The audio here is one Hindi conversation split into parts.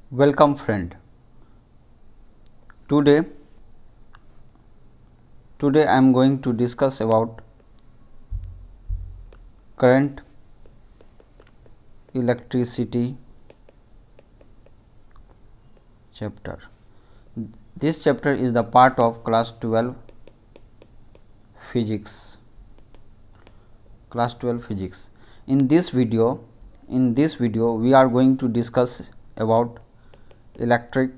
Welcome friend. Today I am going to discuss about current, electricity chapter. This chapter is the part of class 12 physics. In this video we are going to discuss about electric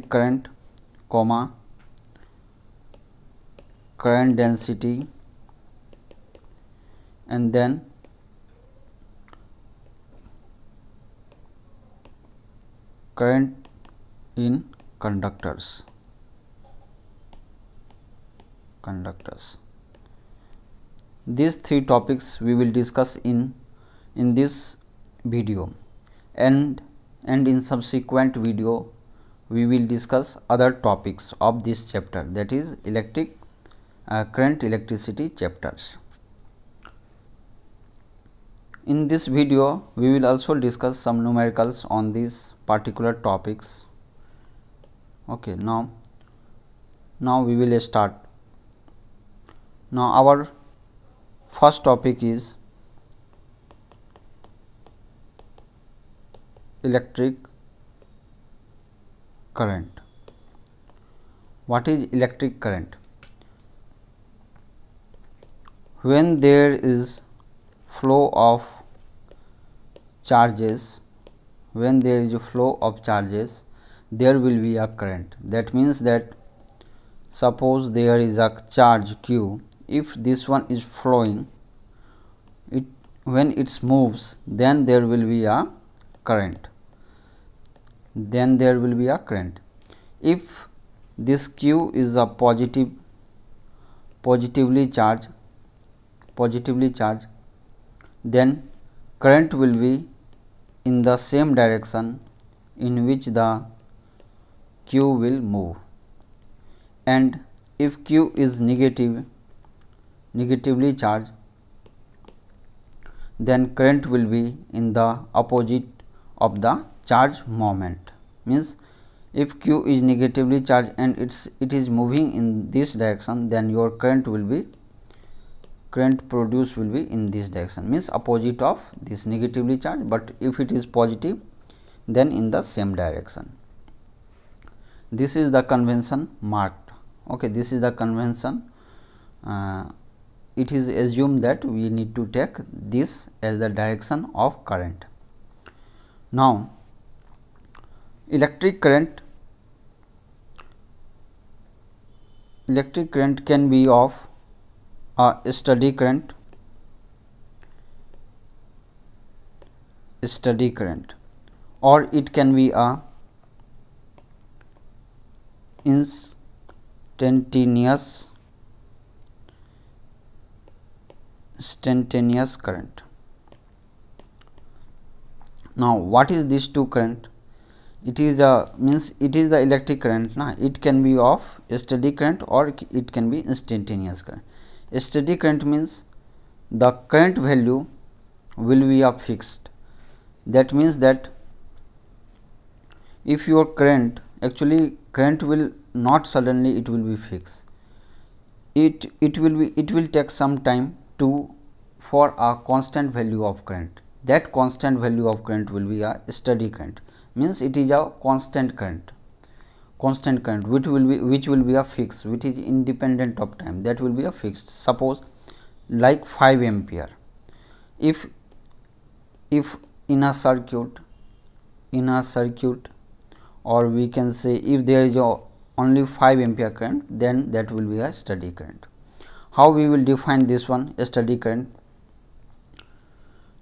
current, current density, and then current in conductors. These three topics we will discuss in this video, and in subsequent video we will discuss other topics of this chapter, that is current, electricity chapters. In this video we will also discuss some numericals on these particular topics. Okay, now we will start. Now our first topic is electric current. What is electric current? When there is flow of charges, there will be a current. That means that suppose there is a charge Q. If this one is flowing, when it moves, then there will be a current. If this Q is a positively charged, then current will be in the same direction in which the Q will move. And if Q is negatively charged, then current will be in the opposite of the charge moment. Means if Q is negatively charged and it is moving in this direction, then your current produced will be in this direction, means opposite of this negatively charged. But if it is positive, then in the same direction. This is the convention marked. Okay, this is the convention. It is assumed that we need to take this as the direction of current. Now electric current can be of a steady current, or it can be a instantaneous current. Now what is this two current? It is the electric current. It can be of steady current or it can be instantaneous current. Steady current means the current value will be a fixed. That means that if your current will not suddenly it will be fixed. It will take some time for a constant value of current. That constant value of current will be a steady current. Means it is a constant current which will be a fixed, which is independent of time. That will be a fixed. Suppose like 5 ampere. If in a circuit, or we can say if there is only 5 ampere current, then that will be a steady current. How we will define this one, a steady current?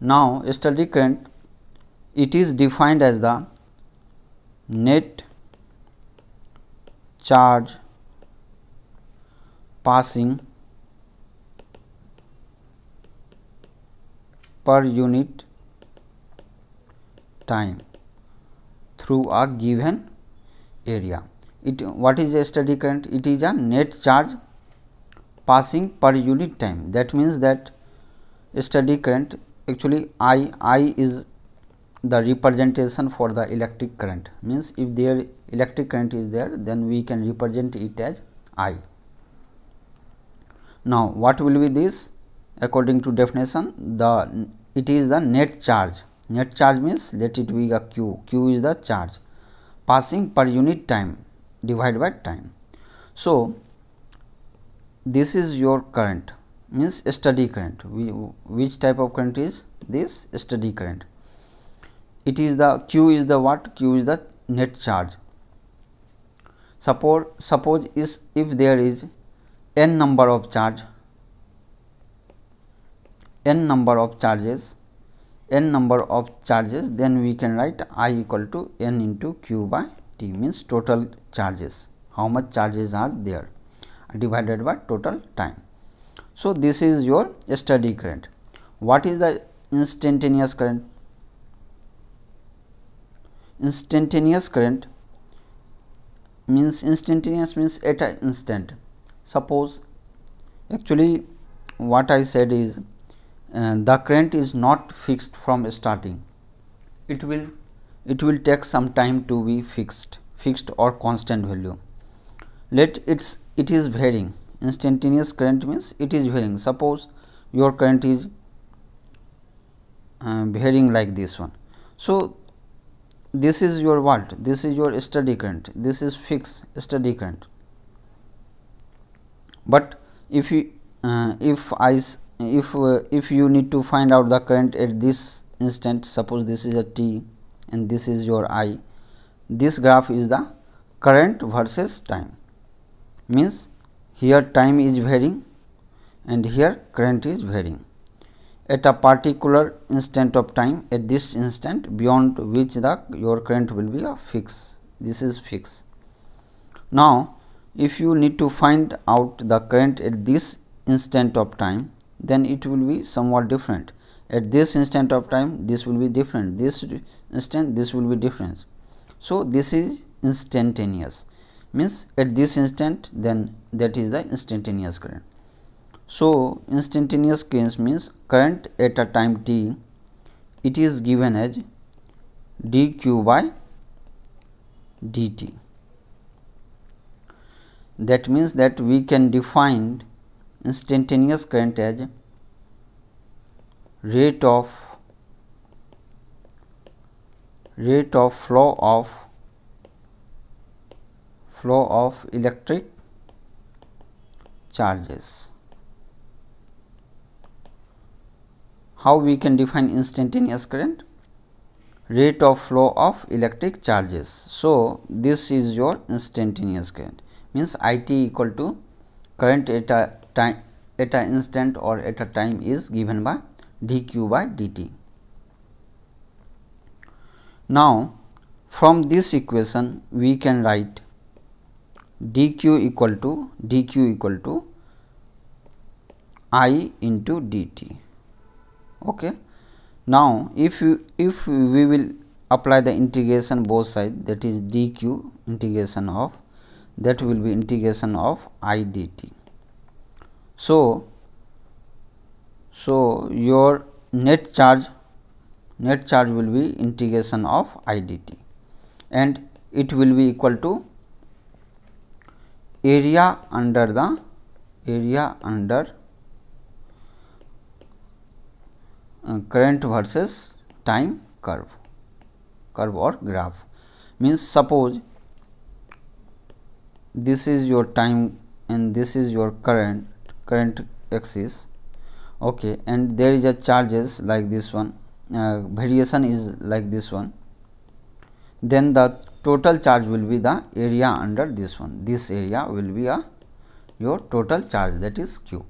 Now a steady current, it is defined as the net charge passing per unit time through a given area. What is a steady current? It is a net charge passing per unit time. That means that a steady current actually I is the representation for the electric current, means if their electric current is there, then we can represent it as I. Now, what will be this? According to definition, it is the net charge. Net charge means let it be a Q. Q is the charge passing per unit time divided by time. So, this is your current, means steady current. Which type of current is this? Steady current. It is the Q is the what? Q is the net charge. Suppose is if there is n number of charges, then we can write I equal to n into Q by T, means total charges, how much charges are there, divided by total time. So, this is your steady current. What is the instantaneous current? Instantaneous current means at an instant. Suppose, actually what I said is the current is not fixed from starting. It will take some time to be fixed or constant value. It is varying. Instantaneous current means it is varying. Suppose your current is varying like this one. So, this is your volt, this is your steady current, this is fixed steady current. But if you need to find out the current at this instant, suppose this is a T and this is your I, this graph is the current versus time, means here time is varying and here current is varying at a particular instant of time, at this instant beyond which your current will be a fix. This is fixed. Now, if you need to find out the current at this instant of time, then it will be somewhat different. At this instant of time, this will be different, this instant this will be different. So, this is instantaneous, means at this instant, then that is the instantaneous current. So, instantaneous current means current at a time t, it is given as dq by dt. That means that we can define instantaneous current as rate of flow of electric charges. How we can define instantaneous current? Rate of flow of electric charges. So, this is your instantaneous current, means IT equal to current at a time, at an instant or at a time is given by dq by dt. Now, from this equation we can write dq equal to I into dt. Okay. Now, if we will apply the integration both sides, that is dq integration of, that will be integration of I dt. So, your net charge will be integration of I dt, and it will be equal to area under current versus time curve or graph. Means suppose this is your time and this is your current axis, okay, and there is a charges like this one, variation is like this one, then the total charge will be the area under this one. This area will be your total charge, that is Q.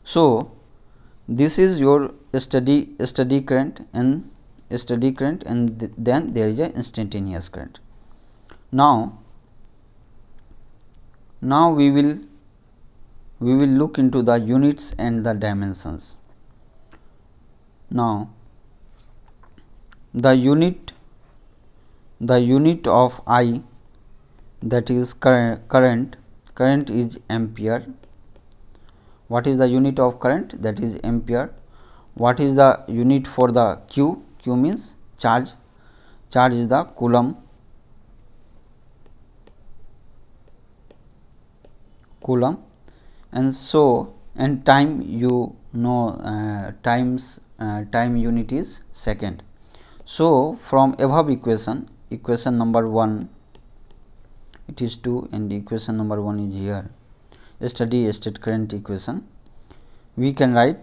So, this is your steady current and then there is a instantaneous current. Now we will look into the units and the dimensions. Now, the unit of I, that is current is ampere. What is the unit of current? That is ampere. What is the unit for the Q? Q means charge. Charge is the coulomb. And so, and time, you know, time unit is second. So from above equation number 1 it is 2 and equation number 1 is here, steady state current equation, we can write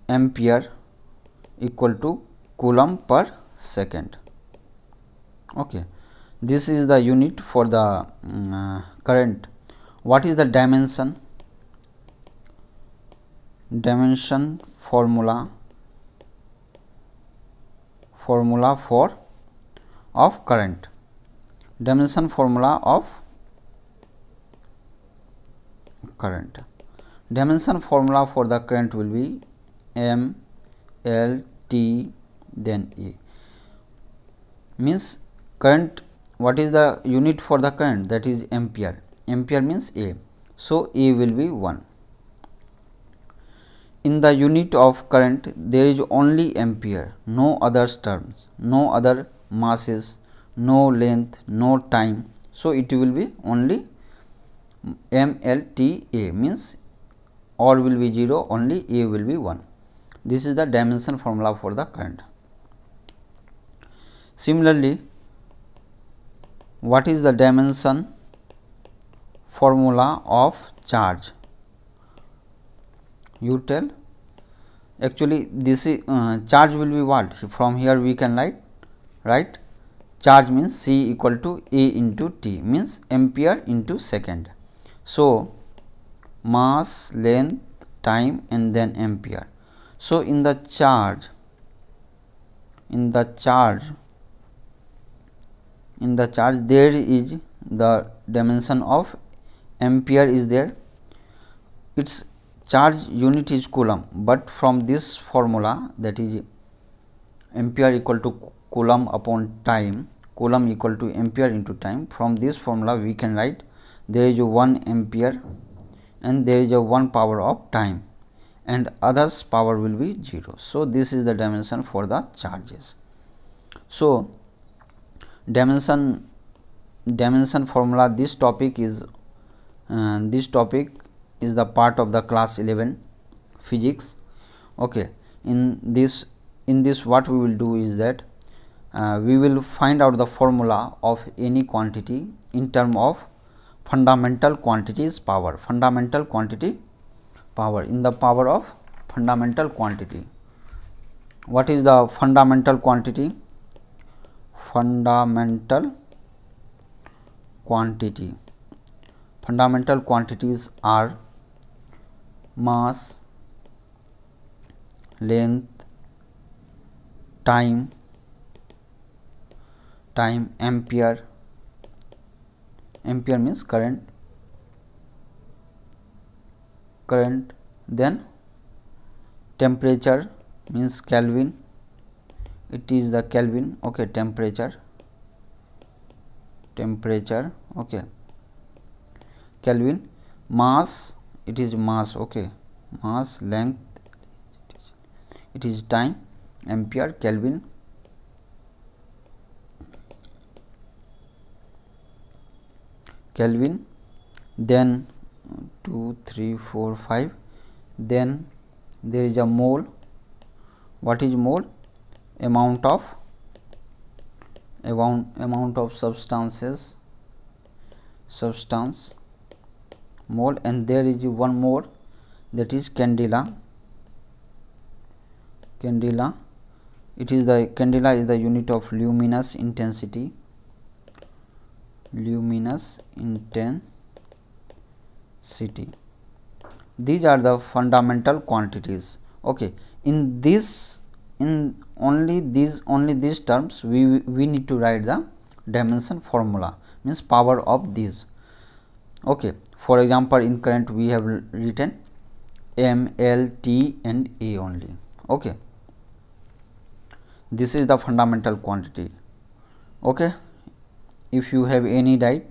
ampere equal to coulomb per second. Okay, this is the unit for the current. What is the dimension? Dimension formula for of current. Dimension formula of current. Dimension formula for the current will be M L T then A. Means current, what is the unit for the current? That is ampere. Ampere means A. So A will be 1. In the unit of current there is only ampere, no other terms, no other masses, no length, no time. So it will be only MLTA, means or will be 0, only A will be 1. This is the dimension formula for the current. Similarly, what is the dimension formula of charge? You tell. Actually this is charge will be what? From here we can write charge means C equal to A into T, means ampere into second. So mass, length, time and then ampere. So in the charge there is the dimension of ampere is there. Its charge unit is coulomb, but from this formula, that is ampere equal to coulomb upon time, coulomb equal to ampere into time, from this formula we can write there is a 1 ampere and there is a 1 power of time and others power will be 0. So this is the dimension for the charges. So dimension formula, this topic is the part of the class 11 physics. Okay, in this what we will do is that we will find out the formula of any quantity in term of fundamental quantities power, fundamental quantity power, in the power of fundamental quantity. What is the fundamental quantity? Fundamental quantities are mass, length, time, ampere means current, then temperature means Kelvin, it is the Kelvin. Okay, temperature, okay, Kelvin. Mass, it is mass, okay, mass, length, it is time, ampere, Kelvin, then 2, 3, 4, 5, then there is a mole. What is mole? Amount of substance, mole, and there is one more, that is candela. It is the candela is the unit of luminous intensity. These are the fundamental quantities. Okay, in only these terms we need to write the dimension formula, means power of these. Okay, for example, in current we have written M, L, T and A only. Okay, this is the fundamental quantity. Okay, if you have any doubt,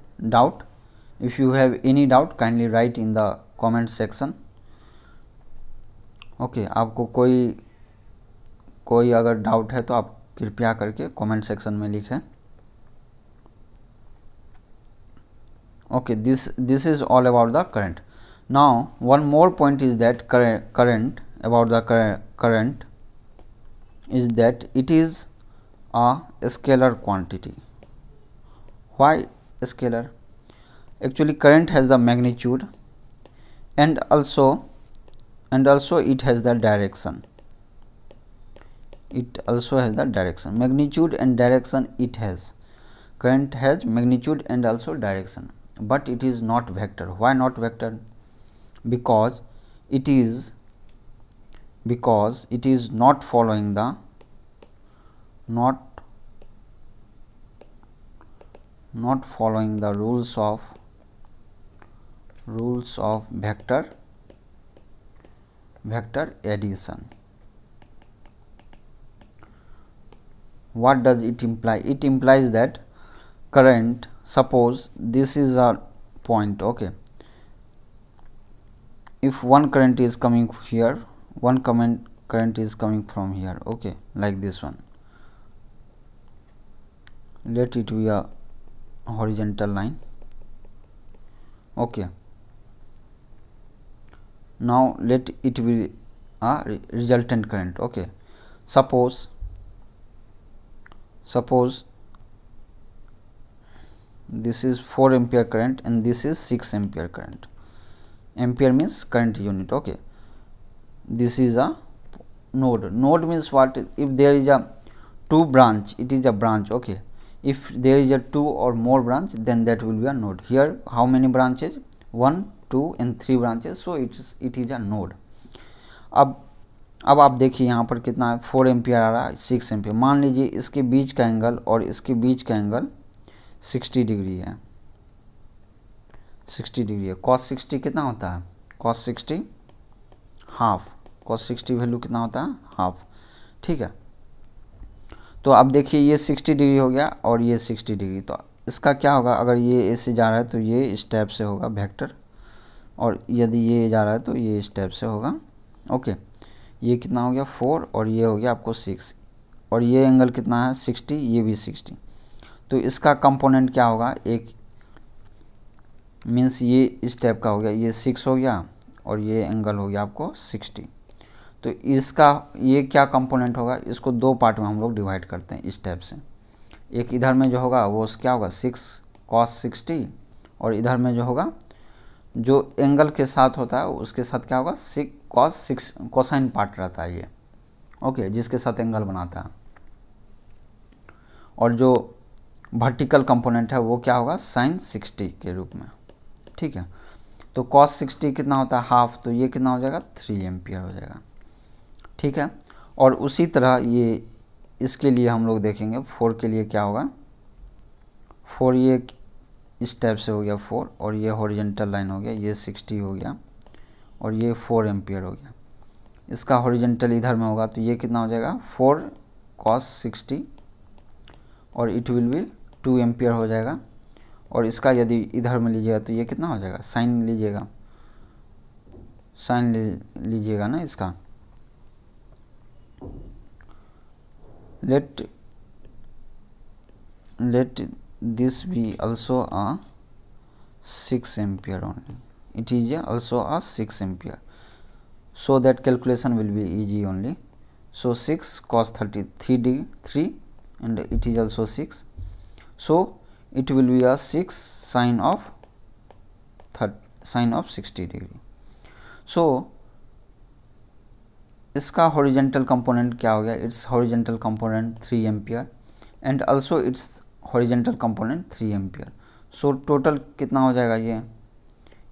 kindly write in the comment section. Okay, आपको कोई अगर डाउट है तो आप कृपया करके कमेंट सेक्शन में लिखें। Okay, this is all about the current. Now one more point is that current is that it is a scalar quantity. Why scalar? Actually current has the magnitude and also it has the direction. It also has the direction. Magnitude and direction it has. Current has magnitude and also direction, but it is not vector. Why not vector? Because it is not following the rules of vector addition. What does it imply? It implies that current, suppose this is a point, okay, if one current is coming here, one current is coming from here, okay, like this one, let it be a horizontal line, okay. Now let it be a resultant current, okay. Suppose this is 4 ampere current and this is 6 ampere current. Ampere means current unit, okay. This is a node. Node means what? If there is a two branch, it is a branch, okay. If there is a two or more branch, then that will be a node. Here how many branches? 1, 2 and 3 branches, so it is a node. अब आप देखिए यहाँ पर कितना है, 4 एम्पियर आ रहा है, 6 एम्पियर। मान लीजिए इसके बीच का एंगल और इसके बीच का एंगल 60 डिग्री है, 60 डिग्री है। कॉस 60 कितना होता है? कॉस 60 हाफ, कॉस 60 वैल्यू कितना होता है? हाफ, ठीक है। तो अब देखिए ये 60 डिग्री हो गया और ये 60 डिग्री, तो इसका क्या होगा? अगर ये ऐसे जा रहा है तो ये स्टेप से होगा वेक्टर, और यदि ये जा रहा है तो ये स्टेप से होगा, ओके। ये कितना हो गया? 4 और ये हो गया आपको 6, और ये एंगल कितना है? 60, ये भी 60। तो इसका कंपोनेंट क्या होगा? एक मीन्स ये इस टाइप का हो गया, ये 6 हो गया और ये एंगल हो गया आपको 60। तो इसका ये क्या कंपोनेंट होगा? इसको दो पार्ट में हम लोग डिवाइड करते हैं इस टाइप से। एक इधर में जो होगा वो क्या होगा? 6 cos 60, और इधर में जो होगा जो एंगल के साथ होता है उसके साथ क्या होगा? 6 cos 6 कोसाइन पार्ट रहता है ये, ओके, जिसके साथ एंगल बनाता है। और जो वर्टिकल कंपोनेंट है वो क्या होगा? sin 60 के रूप में, ठीक है। तो cos 60 कितना होता है? हाफ, तो ये कितना हो जाएगा? 3 एम्पियर हो जाएगा, ठीक है। और उसी तरह ये इसके लिए हम लोग देखेंगे 4 के लिए क्या होगा? 4 ये इस टाइप से हो गया 4, और ये हॉरिजॉन्टल लाइन हो गया, ये 60 हो गया और ये 4 एम्पियर हो गया। इसका हॉरिजॉन्टल इधर में होगा तो ये कितना हो जाएगा? 4 cos 60, और इट विल बी 2 एम्पियर हो जाएगा। और इसका यदि इधर में लीजिएगा तो ये कितना हो जाएगा? साइन लीजिएगा, साइन लीजिएगा ना इसका। let this be also a 6 ampere only. It is also a 6 ampere, so that calculation will be easy only. So 6 cos 3 and it is also 6, so it will be a 6 sin of 60 degree. So इसका हॉरिजॉन्टल कंपोनेंट क्या हो गया? It's horizontal component 3 ampere and also it's horizontal component 3 ampere. So total कितना हो जाएगा?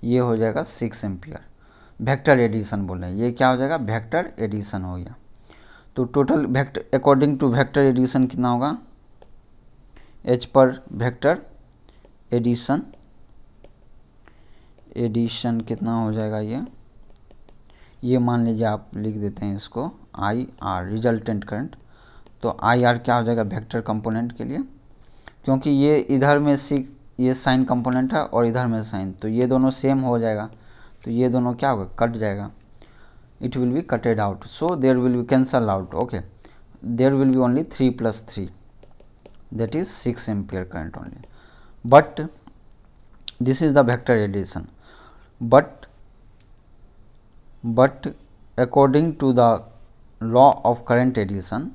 ये हो जाएगा 6 एम्पियर। वेक्टर एडिशन बोल रहे हैं, ये क्या हो जाएगा? वेक्टर एडिशन हो गया। तो total vector according to vector addition कितना होगा? एच पर वेक्टर एडिशन कितना हो जाएगा? ये मान लीजिए आप लिख देते हैं इसको आई आर, रिजल्टेंट करंट। तो आई आर क्या हो जाएगा? वेक्टर कंपोनेंट के लिए, क्योंकि ये इधर में ये साइन कंपोनेंट है और इधर में साइन, तो ये दोनों सेम हो जाएगा, तो ये दोनों क्या होगा? कट जाएगा। it will be cutted out, so there will be cancel out. Okay, there will be only 3 plus 3, that is 6 ampere current only. But this is the vector addition, but according to the law of current addition,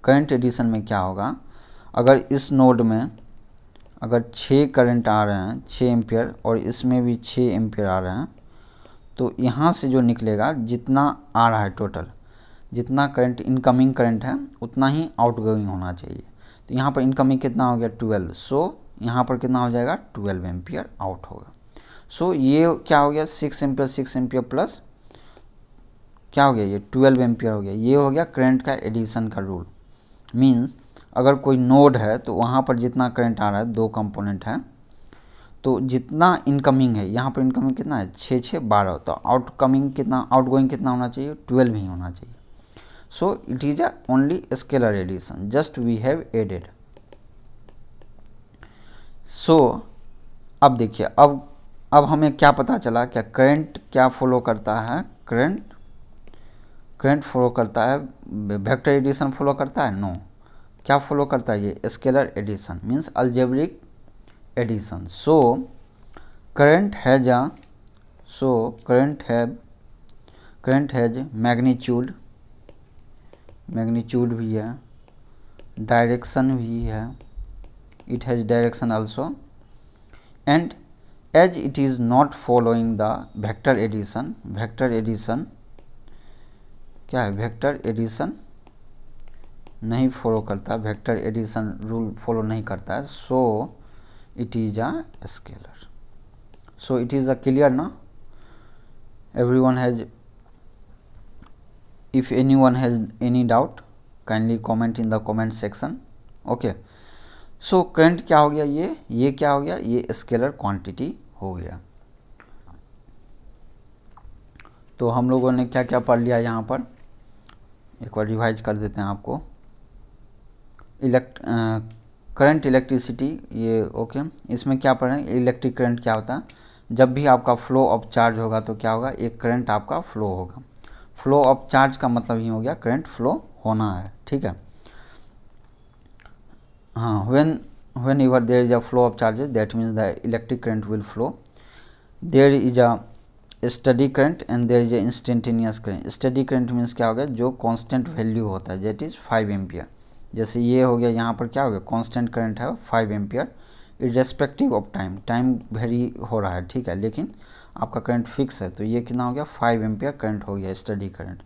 current addition में क्या होगा, अगर इस नोड में अगर 6 करंट आ रहे हैं 6 एम्पियर और इसमें भी 6 एम्पियर आ रहे हैं, तो यहाँ से जो निकलेगा जितना आ रहा है टोटल, जितना करंट इनकमिंग करंट है उतना ही आउटगोइंग होना चाहिए। तो यहाँ पर इनकमिंग कितना हो गया 12, सो यहाँ पर कितना हो जाएगा 12 एम्पियर आउट होगा। सो ये क्या हो गया 6 एम्पियर प्लस क्या हो गया, ये 12 एम्पियर हो गया। ये हो गया करंट का एडिशन का रूल। मीन्स अगर कोई नोड है तो वहाँ पर जितना करंट आ रहा है, 2 कंपोनेंट है, तो जितना इनकमिंग है, यहाँ पर इनकमिंग कितना है 6 6 12, तो आउटकमिंग कितना, आउटगोइंग कितना होना चाहिए 12 ही होना चाहिए। So it is a only scalar addition, just we have added. So अब देखिए, अब हमें क्या पता चला, क्या करंट क्या फॉलो करता है, करंट फॉलो करता है, वेक्टर एडिशन फॉलो करता है, नो। क्या फॉलो करता है, ये scalar addition means algebraic addition. So current has magnitude भी है, डायरेक्शन भी है, it has direction also, and as it is not following the vector addition, क्या है, वेक्टर एडिशन नहीं फॉलो करता, वेक्टर एडिशन रूल फॉलो नहीं करता है, so it is a scalar. So it is a clear ना, everyone has, if anyone has any doubt kindly comment in the comment section. Okay, so current क्या हो गया, ये क्या हो गया, ये स्केलर क्वांटिटी हो गया। तो हम लोगों ने क्या क्या पढ़ लिया, यहाँ पर एक बार रिवाइज कर देते हैं आपको। करंट इलेक्ट्रिसिटी, ये ओके, इसमें क्या पढ़ें, इलेक्ट्रिक करंट क्या होता है, जब भी आपका फ्लो ऑफ चार्ज होगा तो क्या होगा, एक करंट आपका फ्लो होगा। फ्लो ऑफ चार्ज का मतलब ही हो गया करंट फ्लो होना है, ठीक है। हाँ, whenever there is a flow of charges, that means the electric current will flow. There is a steady current and there is a instantaneous current. Steady current means क्या हो गया, जो कांस्टेंट वैल्यू होता है, दैट इज 5 एम्पियर। जैसे ये हो गया, यहाँ पर क्या हो गया, कांस्टेंट करंट है 5 ampere, irrespective of time very हो रहा है, ठीक है, लेकिन आपका करंट फिक्स है, तो ये कितना हो गया 5 एम्पियर करंट हो गया स्टडी करंट।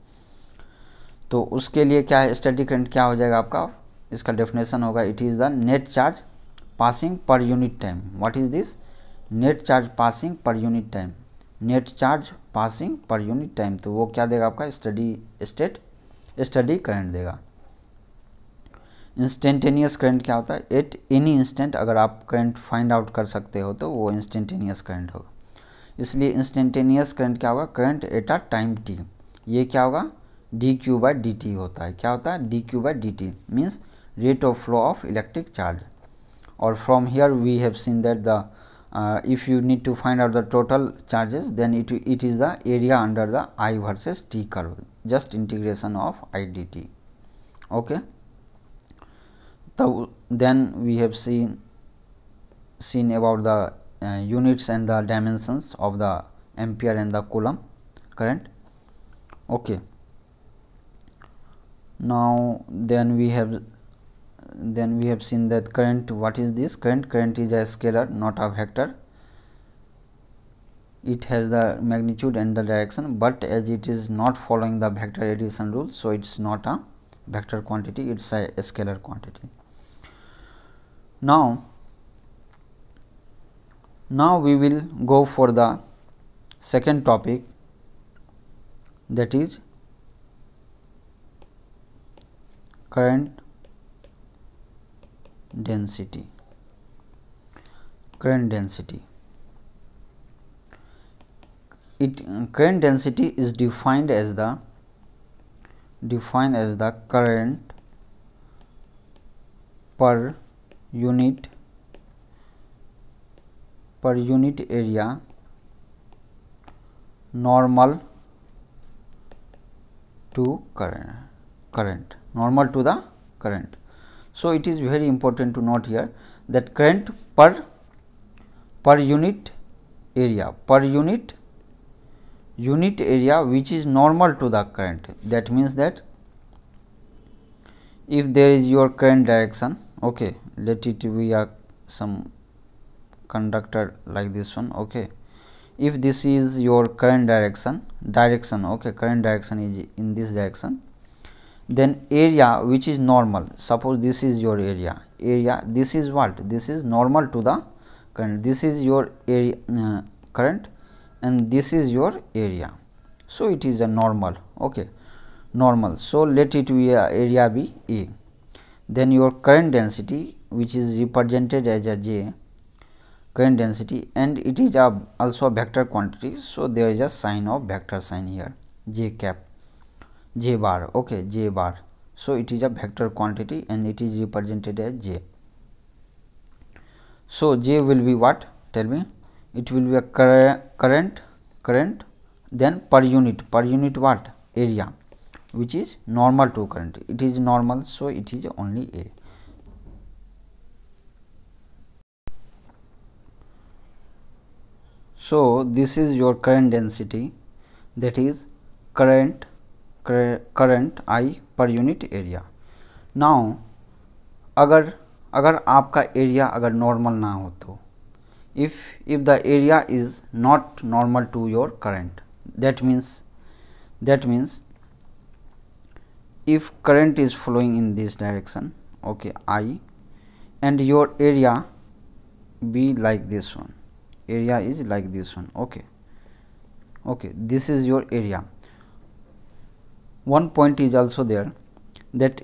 तो उसके लिए क्या है, स्टडी करंट क्या हो जाएगा आपका, इसका डेफिनेशन होगा, it is the net charge passing per unit time. What is this, net charge passing per unit time, net charge passing per unit time, तो वो क्या देगा आपका स्टडी करंट देगा। इंस्टेंटेनियस करंट क्या होता है, एट एनी इंस्टेंट अगर आप करंट फाइंड आउट कर सकते हो तो वो इंस्टेंटेनियस करंट होगा। इसलिए इंस्टेंटेनियस करंट क्या होगा, current at a time T, ये क्या होगा dq/dt होता है। क्या होता है, dq/dt means rate of flow of electric charge. और from here we have seen that the if you need to find out the total charges, then it is the area under the I versus t curve, just integration of I dt. Okay, then we have seen about the units and the dimensions of the ampere and the coulomb current. Okay, now then we have seen that current, what is this current is a scalar, not a vector. It has the magnitude and the direction, but as it is not following the vector addition rule, so it's not a vector quantity, it's a scalar quantity. Now we will go for the second topic, that is current density. Current density is defined as the current per unit area normal to current, normal to the current. So it is very important to note here that current per unit area, unit area which is normal to the current. That means that if there is your current direction, okay, let it be a some conductor like this one, okay. If this is your current direction, okay, current direction is in this direction, then area which is normal, suppose this is your area, this is what, this is normal to the current, this is your area, current, and this is your area. So it is a normal, okay, normal. So let it be a area be A. Then your current density, which is represented as a J, current density, and it is also a vector quantity. So there is a sign of vector sign here, J cap, J bar, okay, J bar. So it is a vector quantity and it is represented as J. So J will be what, tell me? It will be a current, then per unit what, area, which is normal to current. It is normal, so it is only A. So this is your current density, that is current I per unit area. Now अगर आपका एरिया अगर नॉर्मल ना हो तो, if the area is not normal to your current, that means if current is flowing in this direction, okay, I, and your area be like this one, area is like this one, okay, this is your area. One point is also there, that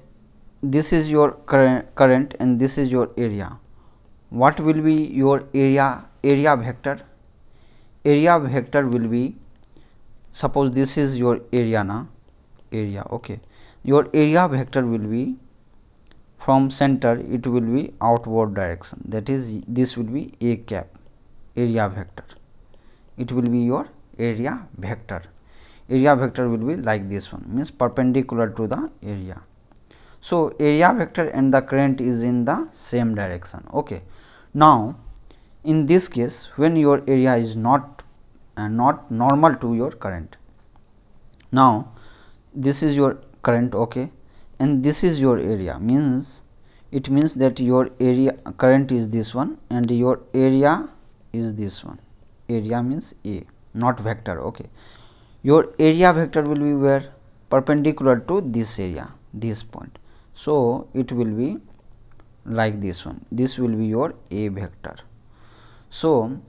this is your current and this is your area. What will be your area vector? Area vector will be, suppose this is your area na, okay, your area vector will be from center, it will be outward direction, that is this will be A cap, area vector, it will be your area vector. Area vector will be like this one, means perpendicular to the area. So area vector and the current is in the same direction, okay. Now in this case, when your area is not normal to your current, now this is your current, okay, and this is your area, means it means that your area current is this one and your area is this one, area means A, not vector, okay. Your area vector will be where, perpendicular to this area, this point. So it will be like this one, this will be your A vector. So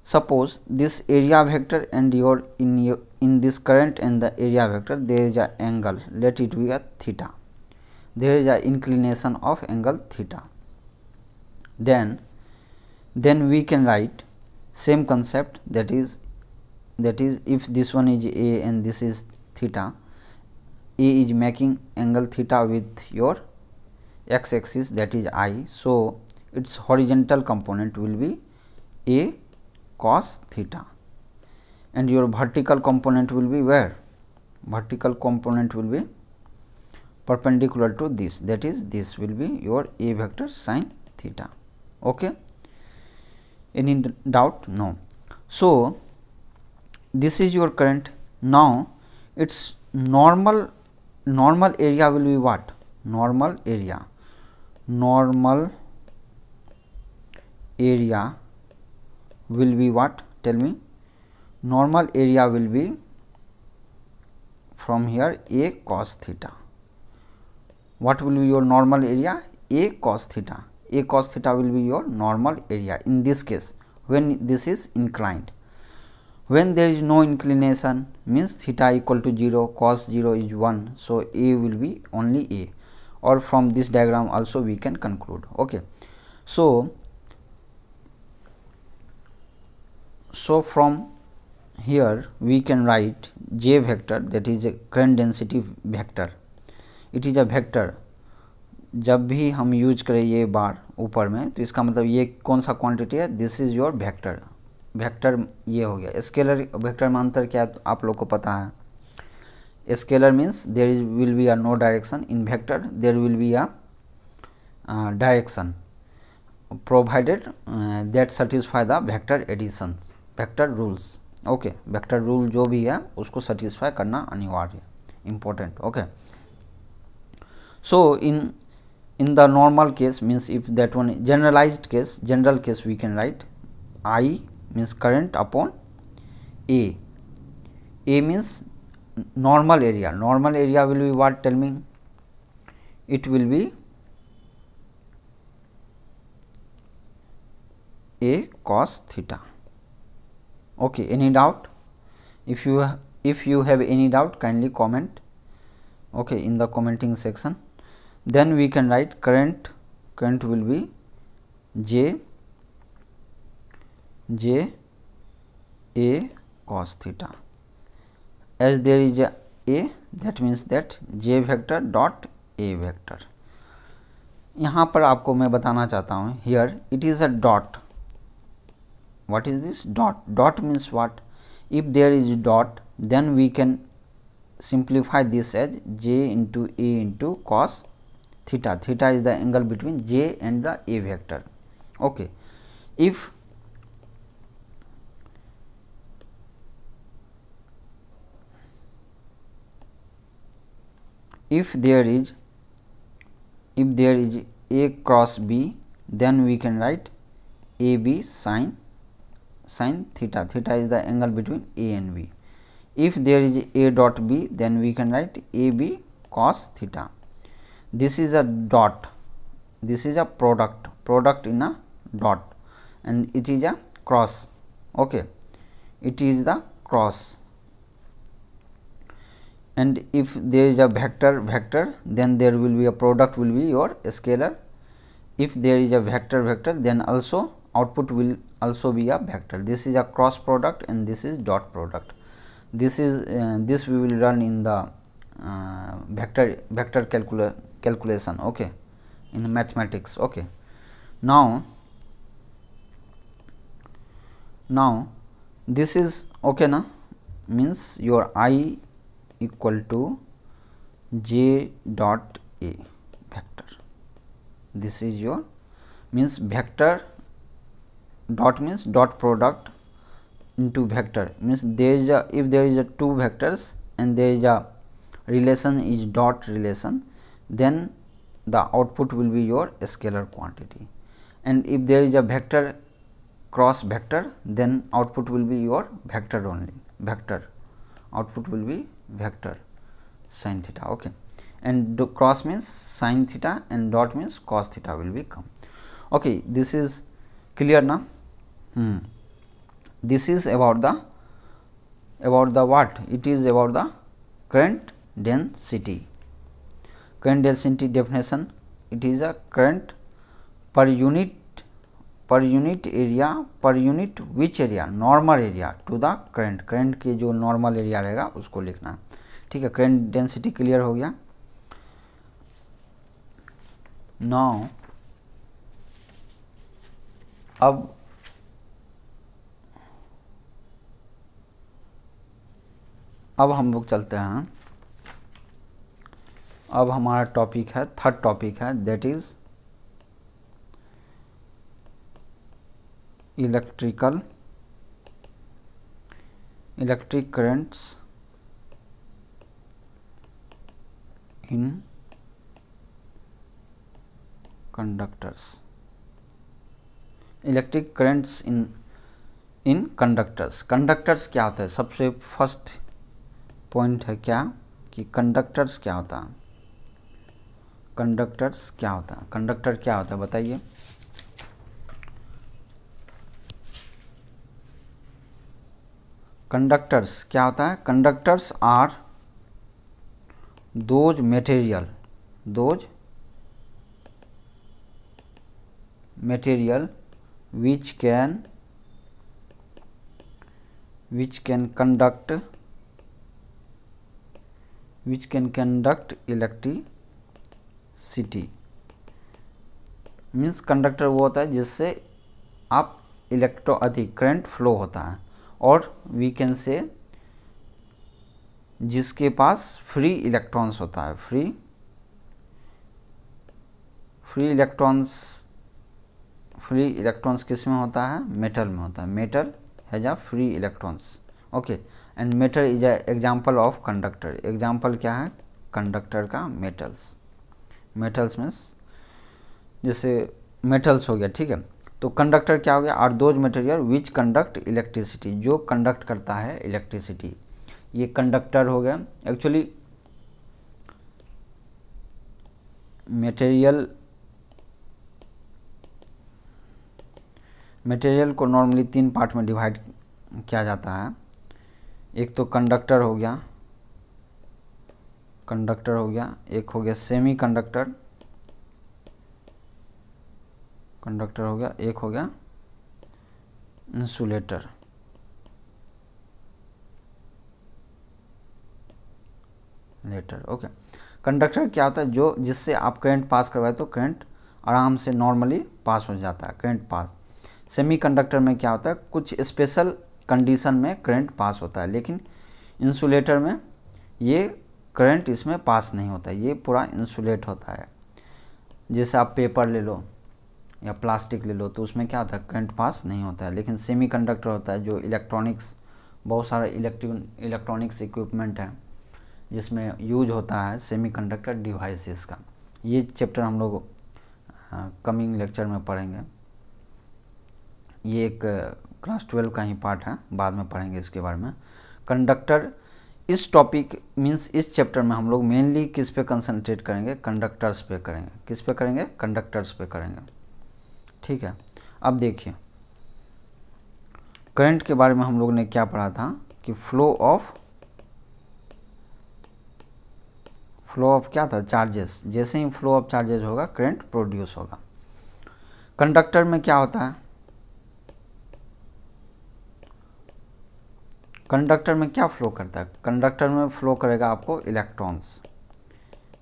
suppose this area vector and your in this current and the area vector, there is a angle, let it be a theta, there is a inclination of angle theta. Then we can write same concept, that is if this one is A and this is theta, A is making angle theta with your x axis, that is I. So its horizontal component will be A cos theta, and your vertical component will be where? Vertical component will be perpendicular to this, that is this will be your A vector sin theta, okay. Any doubt? No. So this is your current. Now its normal area will be what? Normal area will be what? Tell me. Normal area will be from here A cos theta. What will be your normal area? A cos theta. A cos theta will be your normal area in this case when this is inclined. When there is no inclination, means theta equal to 0, cos 0 is 1, so A will be only A, or from this diagram also we can conclude, okay. So from here we can write J vector, that is a current density vector. It is a vector. जब भी हम यूज करें ये बार ऊपर में, तो इसका मतलब ये कौन सा क्वांटिटी है? This is your vector. Vector ये हो गया. स्केलर वेक्टर में अंतर क्या है आप लोग को पता है. Scalar means there will be a no direction. In vector there will be a direction provided that satisfy the vector additions, vector rules. Okay, vector rule जो भी है उसको सेटिस्फाई करना अनिवार्य, important. Okay, so in the normal case means if that one generalized case, general case we can write I means current upon A. A means normal area. Normal area will be what? Tell me. It will be A cos theta. Okay, any doubt? If you have any doubt, kindly comment. Okay, in the commenting section. Then we can write current will be J A cos theta. As there is a that means that J vector dot A vector. यहाँ पर आपको मैं बताना चाहता हूँ, here it is a dot. What is this dot? Dot means what? If there is dot, then we can simplify this as J into A into cos theta. Theta is the angle between J and the A vector. Okay, if there is A cross B, then we can write AB sin theta. Theta is the angle between A and B. If there is A dot B, then we can write AB cos theta. This is a dot, this is a product in a dot, and it is a cross. Okay, it is the cross. And if there is a vector, then there will be a product will be your scalar. If there is a vector, then also output will also be a vector. This is a cross product and this is dot product. This is this we will run in the vector calculation. Okay, in mathematics. Okay, now this is okay na, means your I equal to J dot A vector. This is your means vector dot means dot product into vector, means there is a, if there is a two vectors and there is a relation is dot relation, then the output will be your scalar quantity. And if there is a vector cross vector, then output will be your vector only, vector output will be vector sin theta. Okay, and cross means sin theta and dot means cos theta will become. Okay, this is clear now. This is about the what? It is about the current density. Current density definition, it is a current per unit area, per unit which area? Normal area to the current. current के जो normal area रहेगा उसको लिखना है. ठीक है, current density clear हो गया. Now अब हम लोग चलते हैं. अब हमारा टॉपिक है, थर्ड टॉपिक है, that is electric currents in conductors. Electric currents in conductors. Conductors क्या होता है? सबसे फर्स्ट पॉइंट है क्या कि कंडक्टर्स क्या होता है. कंडक्टर्स क्या होता है? कंडक्टर क्या होता है बताइए. कंडक्टर्स क्या होता है? Conductors are those material which can conduct electricity. Means conductor वो होता है जिससे आप करंट फ्लो होता है. और वी कैन से जिसके पास फ्री इलेक्ट्रॉन्स होता है, फ्री इलेक्ट्रॉन्स किस में होता है, मेटल में होता है, metal has a free electrons, okay. And metal is a example of conductor, example क्या है कंडक्टर का, मेटल्स मीन्स जैसे मेटल्स हो गया, ठीक है। तो कंडक्टर क्या हो गया, are those material which conduct electricity, जो कंडक्ट करता है इलेक्ट्रिसिटी, ये कंडक्टर हो गया। एक्चुअली मटेरियल को नॉर्मली 3 पार्ट में डिवाइड किया जाता है। एक तो कंडक्टर हो गया, एक हो गया सेमी कंडक्टर, हो गया, एक हो गया इंसुलेटर, ओके। कंडक्टर क्या होता है, जो जिससे आप करंट पास करवाए तो करंट आराम से नॉर्मली पास हो जाता है, करंट पास। सेमी कंडक्टर में क्या होता है, कुछ स्पेशल कंडीशन में करंट पास होता है, लेकिन इंसुलेटर में ये करंट इसमें पास नहीं होता है, ये पूरा इंसुलेट होता है। जैसे आप पेपर ले लो या प्लास्टिक ले लो, तो उसमें क्या होता है, करंट पास नहीं होता है। लेकिन सेमी कंडक्टर होता है जो इलेक्ट्रॉनिक्स, बहुत सारा इलेक्ट्रॉनिक्स इक्विपमेंट है जिसमें यूज होता है सेमी कंडक्टर डिवाइसेस का। ये चैप्टर हम लोग कमिंग लेक्चर में पढ़ेंगे। ये एक क्लास 12 का ही पार्ट है, बाद में पढ़ेंगे इसके बारे में। कंडक्टर, इस टॉपिक मीन्स इस चैप्टर में हम लोग मेनली किस पे कंसंट्रेट करेंगे, कंडक्टर्स पे करेंगे। किस पे करेंगे, कंडक्टर्स पे करेंगे, ठीक है। अब देखिए करंट के बारे में हम लोग ने क्या पढ़ा था कि फ्लो ऑफ क्या था, चार्जेस। जैसे ही फ्लो ऑफ चार्जेस होगा करंट प्रोड्यूस होगा। कंडक्टर में क्या होता है, कंडक्टर में क्या फ्लो करता है, कंडक्टर में फ्लो करेगा आपको electrons.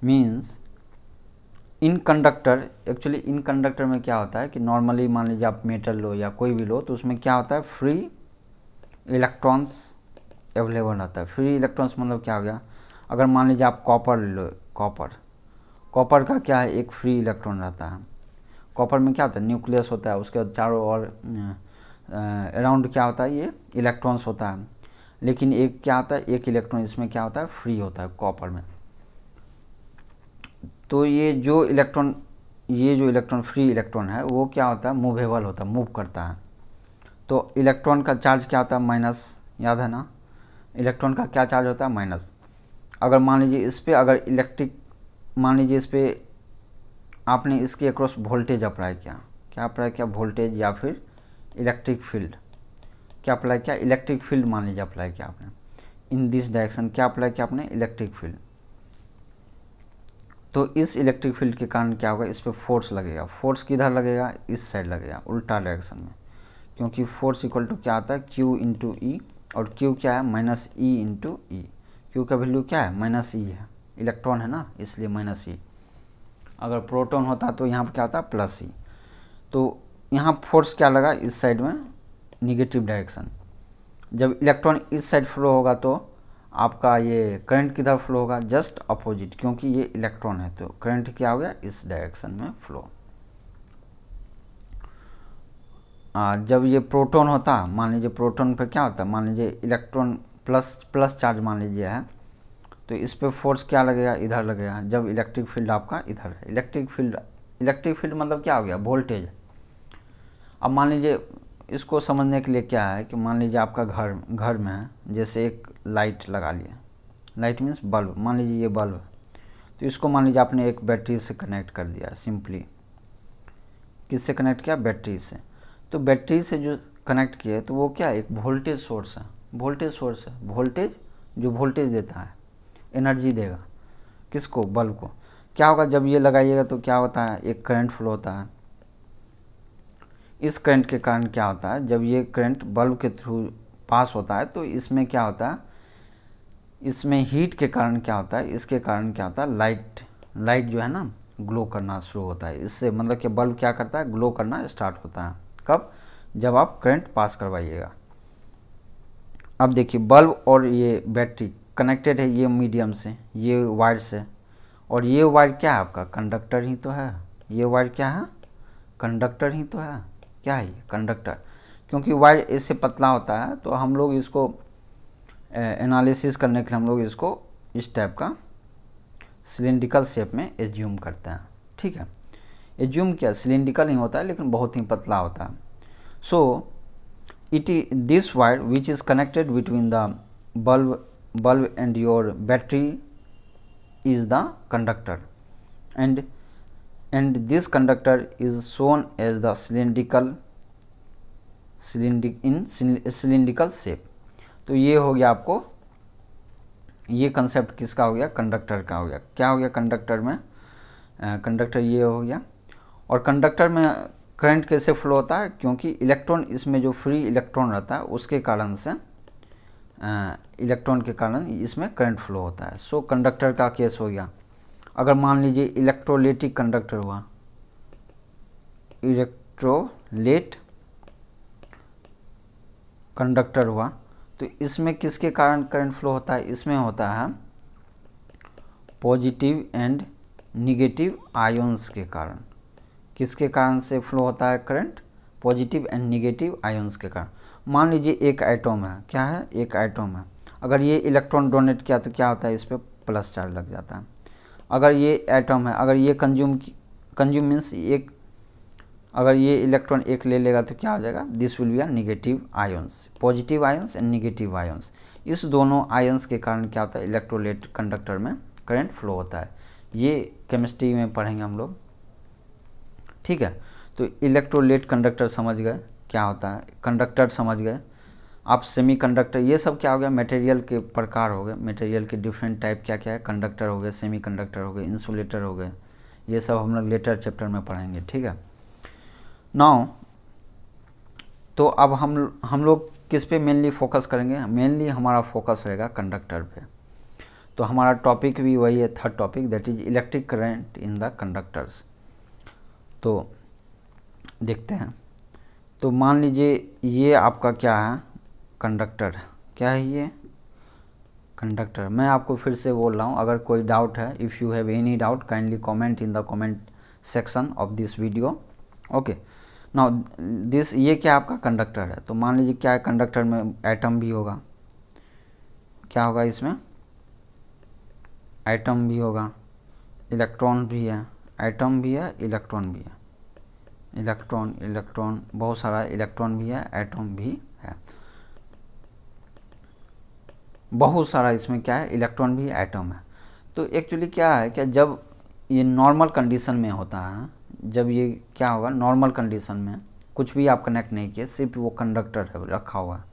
Means in conductor, actually in conductor में क्या होता है कि नॉर्मली मान लीजिए आप मेटल लो या कोई भी लो, तो उसमें क्या होता है, फ्री इलेक्ट्रॉन्स अवेलेबल होता है। फ्री इलेक्ट्रॉन्स मतलब क्या हो गया, अगर मान लीजिए आप कॉपर ले लो, कॉपर का क्या है, एक फ्री इलेक्ट्रॉन रहता है। कॉपर में क्या होता है, न्यूक्लियस होता है, उसके चारों ओर अराउंड क्या होता है, ये इलेक्ट्रॉन्स होता है। लेकिन एक क्या होता है, एक इलेक्ट्रॉन इसमें क्या होता है, फ्री होता है कॉपर में। तो ये जो इलेक्ट्रॉन फ्री इलेक्ट्रॉन है वो क्या होता है, मूवेबल होता है, मूव करता है। तो इलेक्ट्रॉन का चार्ज क्या होता है, माइनस, याद है ना, इलेक्ट्रॉन का क्या चार्ज होता है, माइनस। अगर मान लीजिए इस पर अगर मान लीजिए इस पर आपने इसके अक्रॉस वोल्टेज अप्लाई किया, क्या अप्लाई किया, वोल्टेज या फिर इलेक्ट्रिक फील्ड, क्या अप्लाई किया, इलेक्ट्रिक फील्ड मान लीजिए अप्लाई किया आपने इन दिस डायरेक्शन, क्या अप्लाई किया आपने, इलेक्ट्रिक फील्ड। तो इस इलेक्ट्रिक फील्ड के कारण क्या होगा, इस पर फोर्स लगेगा। फोर्स किधर लगेगा, इस साइड लगेगा, उल्टा डायरेक्शन में, क्योंकि फोर्स इक्वल टू क्या आता है, Q इंटू ई, और Q क्या है, माइनस ई इंटू ई। Q का वैल्यू क्या है, माइनस ई है, इलेक्ट्रॉन है ना, इसलिए माइनस ई। अगर प्रोटॉन होता तो यहाँ पर क्या होता है, प्लस ई। तो यहाँ फोर्स क्या लगा, इस साइड में, निगेटिव डायरेक्शन। जब इलेक्ट्रॉन इस साइड फ्लो होगा तो आपका ये करंट किधर फ्लो होगा, जस्ट अपोजिट, क्योंकि ये इलेक्ट्रॉन है तो करंट क्या हो गया, इस डायरेक्शन में फ्लो। जब ये प्रोटॉन होता, मान लीजिए प्रोटॉन पे क्या होता है, मान लीजिए इलेक्ट्रॉन प्लस चार्ज मान लीजिए है, तो इस पे फोर्स क्या लगेगा, इधर लगेगा, जब इलेक्ट्रिक फील्ड आपका इधर है। इलेक्ट्रिक फील्ड मतलब क्या हो गया, वोल्टेज। अब मान लीजिए इसको समझने के लिए क्या है कि मान लीजिए आपका घर में है, जैसे एक लाइट लगा लिए, लाइट मीन्स बल्ब, मान लीजिए ये बल्ब है, तो इसको मान लीजिए आपने एक बैटरी से कनेक्ट कर दिया, सिंपली किससे कनेक्ट किया, बैटरी से। तो बैटरी से जो कनेक्ट किया तो वो क्या है, एक वोल्टेज सोर्स है, वोल्टेज जो वोल्टेज देता है, एनर्जी देगा किसको, बल्ब को। क्या होगा, जब ये लगाइएगा तो क्या होता है, एक करंट फ्लो होता है। इस करंट के कारण क्या होता है, जब ये करंट बल्ब के थ्रू पास होता है तो इसमें क्या होता है, इसमें हीट के कारण क्या होता है, इसके कारण क्या होता है, लाइट जो है ना ग्लो करना शुरू होता है। इससे मतलब कि बल्ब क्या करता है, ग्लो करना स्टार्ट होता है। कब, जब आप करंट पास करवाइएगा। अब देखिए बल्ब और ये बैटरी कनेक्टेड है ये मीडियम से, ये वायर से, और ये वायर क्या है आपका, कंडक्टर ही तो है। ये वायर क्या है, कंडक्टर ही तो है। क्या है ये, कंडक्टर। क्योंकि वायर इससे पतला होता है तो हम लोग इसको एनालिसिस करने के लिए हम लोग इसको इस टाइप का सिलिंड्रिकल शेप में एज्यूम करते हैं। ठीक है, एज्यूम क्या, सिलिंड्रिकल ही होता है लेकिन बहुत ही पतला होता है। So it is this wire which is connected between the bulb and your battery is the conductor, and this conductor is shown as the cylindrical shape। तो ये हो गया आपको, ये कंसेप्ट किसका हो गया, कंडक्टर का हो गया। क्या हो गया कंडक्टर में, कंडक्टर ये हो गया। और कंडक्टर में करंट कैसे फ्लो होता है, क्योंकि इलेक्ट्रॉन इसमें जो फ्री इलेक्ट्रॉन रहता है उसके कारण से इलेक्ट्रॉन के कारण इसमें करंट फ्लो होता है। सो कंडक्टर का केस हो गया। अगर मान लीजिए इलेक्ट्रोलाइटिक कंडक्टर हुआ, इलेक्ट्रोलाइट कंडक्टर हुआ, तो इसमें किसके कारण करंट फ्लो होता है, इसमें होता है पॉजिटिव एंड निगेटिव आयंस के कारण। किसके कारण से फ्लो होता है current, positive and negative ions के कारण। मान लीजिए एक एटम है, क्या है, एक एटम है। अगर ये इलेक्ट्रॉन डोनेट किया तो क्या होता है, इस पर प्लस चार्ज लग जाता है। अगर ये एटम है, अगर ये कंज्यूम मीन्स एक, अगर ये इलेक्ट्रॉन एक ले लेगा तो क्या हो जाएगा, this will be a negative ions, positive ions and negative ions. इस दोनों आयंस के कारण क्या होता है, इलेक्ट्रोलाइट कंडक्टर में करंट फ्लो होता है। ये केमिस्ट्री में पढ़ेंगे हम लोग। ठीक है, तो इलेक्ट्रोलाइट कंडक्टर समझ गए क्या होता है, कंडक्टर समझ गए आप, सेमीकंडक्टर, ये सब क्या हो गया, मटेरियल के प्रकार हो गए, मटेरियल के डिफरेंट टाइप क्या क्या है, कंडक्टर हो गए, सेमीकंडक्टर हो गए, इंसुलेटर हो गए। ये सब हम लोग लेटर चैप्टर में पढ़ेंगे। ठीक है, नाउ तो अब हम लोग किस पे मेनली फोकस करेंगे, मेनली हमारा फोकस रहेगा कंडक्टर पे। तो हमारा टॉपिक भी वही है, third topic, that is electric current in the conductors. तो देखते हैं। तो मान लीजिए ये आपका क्या है, कंडक्टर। क्या है ये, कंडक्टर। मैं आपको फिर से बोल रहा हूँ, अगर कोई डाउट है, if you have any doubt kindly comment in the comment section of this video. Okay, now this, ये क्या आपका कंडक्टर है। तो मान लीजिए क्या है, कंडक्टर में एटम भी होगा, क्या होगा इसमें, एटम भी होगा, इलेक्ट्रॉन भी है, एटम भी है, इलेक्ट्रॉन भी है, इलेक्ट्रॉन बहुत सारा इलेक्ट्रॉन भी है, एटम भी है, बहुत सारा इसमें क्या है, इलेक्ट्रॉन भी, एटम है। तो एक्चुअली क्या है, क्या जब ये नॉर्मल कंडीशन में होता है, जब ये क्या होगा, नॉर्मल कंडीशन में कुछ भी आप कनेक्ट नहीं किए, सिर्फ वो कंडक्टर है रखा हुआ,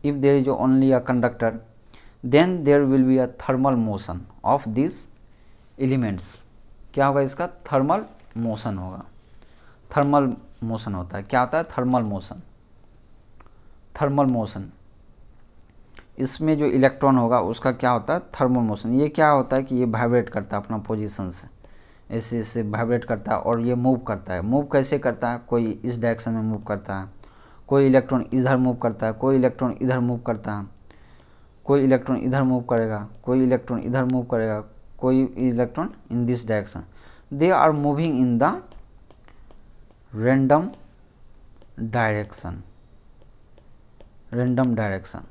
if there is only a conductor then there will be a thermal motion of this elements. क्या होगा इसका, थर्मल मोशन होगा। थर्मल मोशन होता है, क्या होता है, थर्मल मोशन, थर्मल मोशन। इसमें जो इलेक्ट्रॉन होगा उसका क्या होता है, थर्मल मोशन। ये क्या होता है कि ये वाइब्रेट करता है अपना पोजीशन से, ऐसे ऐसे वाइब्रेट करता है और ये मूव करता है। मूव कैसे करता है, कोई इस डायरेक्शन में मूव करता है, कोई इलेक्ट्रॉन इधर मूव करता है, कोई इलेक्ट्रॉन इधर मूव करता है, कोई इलेक्ट्रॉन इधर मूव करेगा, कोई इलेक्ट्रॉन इधर मूव करेगा, कोई electron in this direction. They are moving in the random direction, random direction.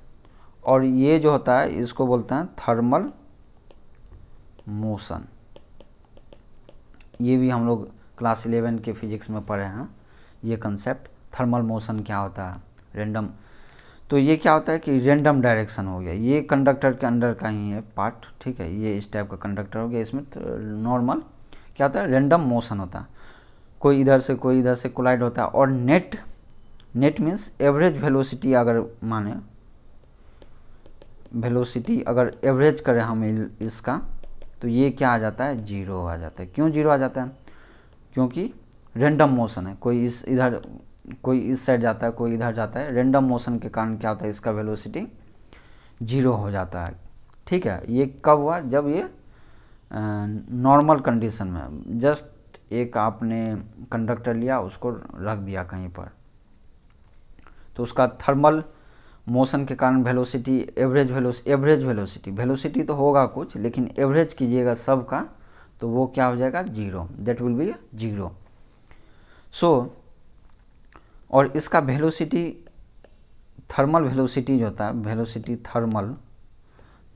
और ये जो होता है इसको बोलते हैं थर्मल मोशन। ये भी हम लोग क्लास 11 के फिजिक्स में पढ़े हैं ये कंसेप्ट, थर्मल मोशन क्या होता है, रैंडम। तो ये क्या होता है कि रैंडम डायरेक्शन हो गया, ये कंडक्टर के अंडर का ही है पार्ट। ठीक है, ये इस टाइप का कंडक्टर हो गया, इसमें नॉर्मल क्या होता है, रैंडम मोशन होता है, कोई इधर से कोई इधर से कोलाइड होता है। और नेट मीन्स एवरेज वेलोसिटी, अगर माने वेलोसिटी अगर एवरेज करें हम इसका, तो ये क्या आ जाता है, जीरो आ जाता है। क्यों जीरो आ जाता है, क्योंकि रैंडम मोशन है, कोई इस इधर कोई इस साइड जाता है, कोई इधर जाता है। रैंडम मोशन के कारण क्या होता है, इसका वेलोसिटी जीरो हो जाता है। ठीक है, ये कब हुआ, जब ये नॉर्मल कंडीशन में, जस्ट एक आपने कंडक्टर लिया, उसको रख दिया कहीं पर, तो उसका थर्मल मोशन के कारण वेलोसिटी, एवरेज वेलोसिटी तो होगा कुछ, लेकिन एवरेज कीजिएगा सब का तो वो क्या हो जाएगा, zero, that will be zero. So और इसका वेलोसिटी, थर्मल वेलोसिटी जो होता है, वेलोसिटी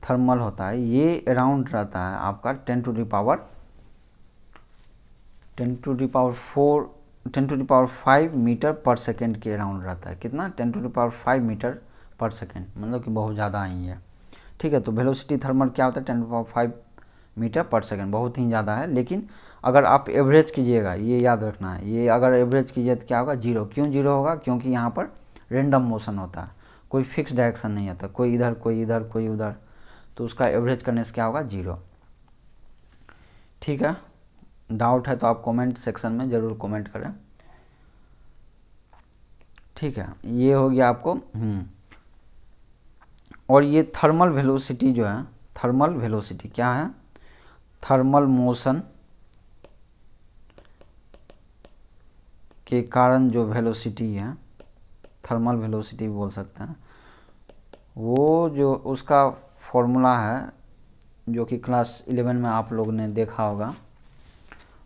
थर्मल होता है, ये अराउंड रहता है आपका 10 टू द पावर 5 मीटर पर सेकेंड के अराउंड रहता है। कितना, 10 टू द पावर 5 मीटर पर सेकेंड, मतलब कि बहुत ज़्यादा ही है। ठीक है, तो वेलोसिटी थर्मल क्या होता है, 10 टू द पावर 5 मीटर पर सेकेंड, बहुत ही ज़्यादा है। लेकिन अगर आप एवरेज कीजिएगा, ये याद रखना है, ये अगर एवरेज कीजिए तो क्या होगा, जीरो। क्यों जीरो होगा, क्योंकि यहाँ पर रेंडम मोशन होता है, कोई फिक्स डायरेक्शन नहीं आता, कोई इधर कोई इधर कोई उधर, तो उसका एवरेज करने से क्या होगा, जीरो। ठीक है, डाउट है तो आप कमेंट सेक्शन में ज़रूर कमेंट करें। ठीक है, ये हो गया आपको। और ये थर्मल वेलोसिटी जो है, थर्मल वेलोसिटी क्या है, थर्मल मोशन के कारण जो वेलोसिटी है, थर्मल वेलोसिटी बोल सकते हैं, वो जो उसका फॉर्मूला है जो कि क्लास 11 में आप लोग ने देखा होगा,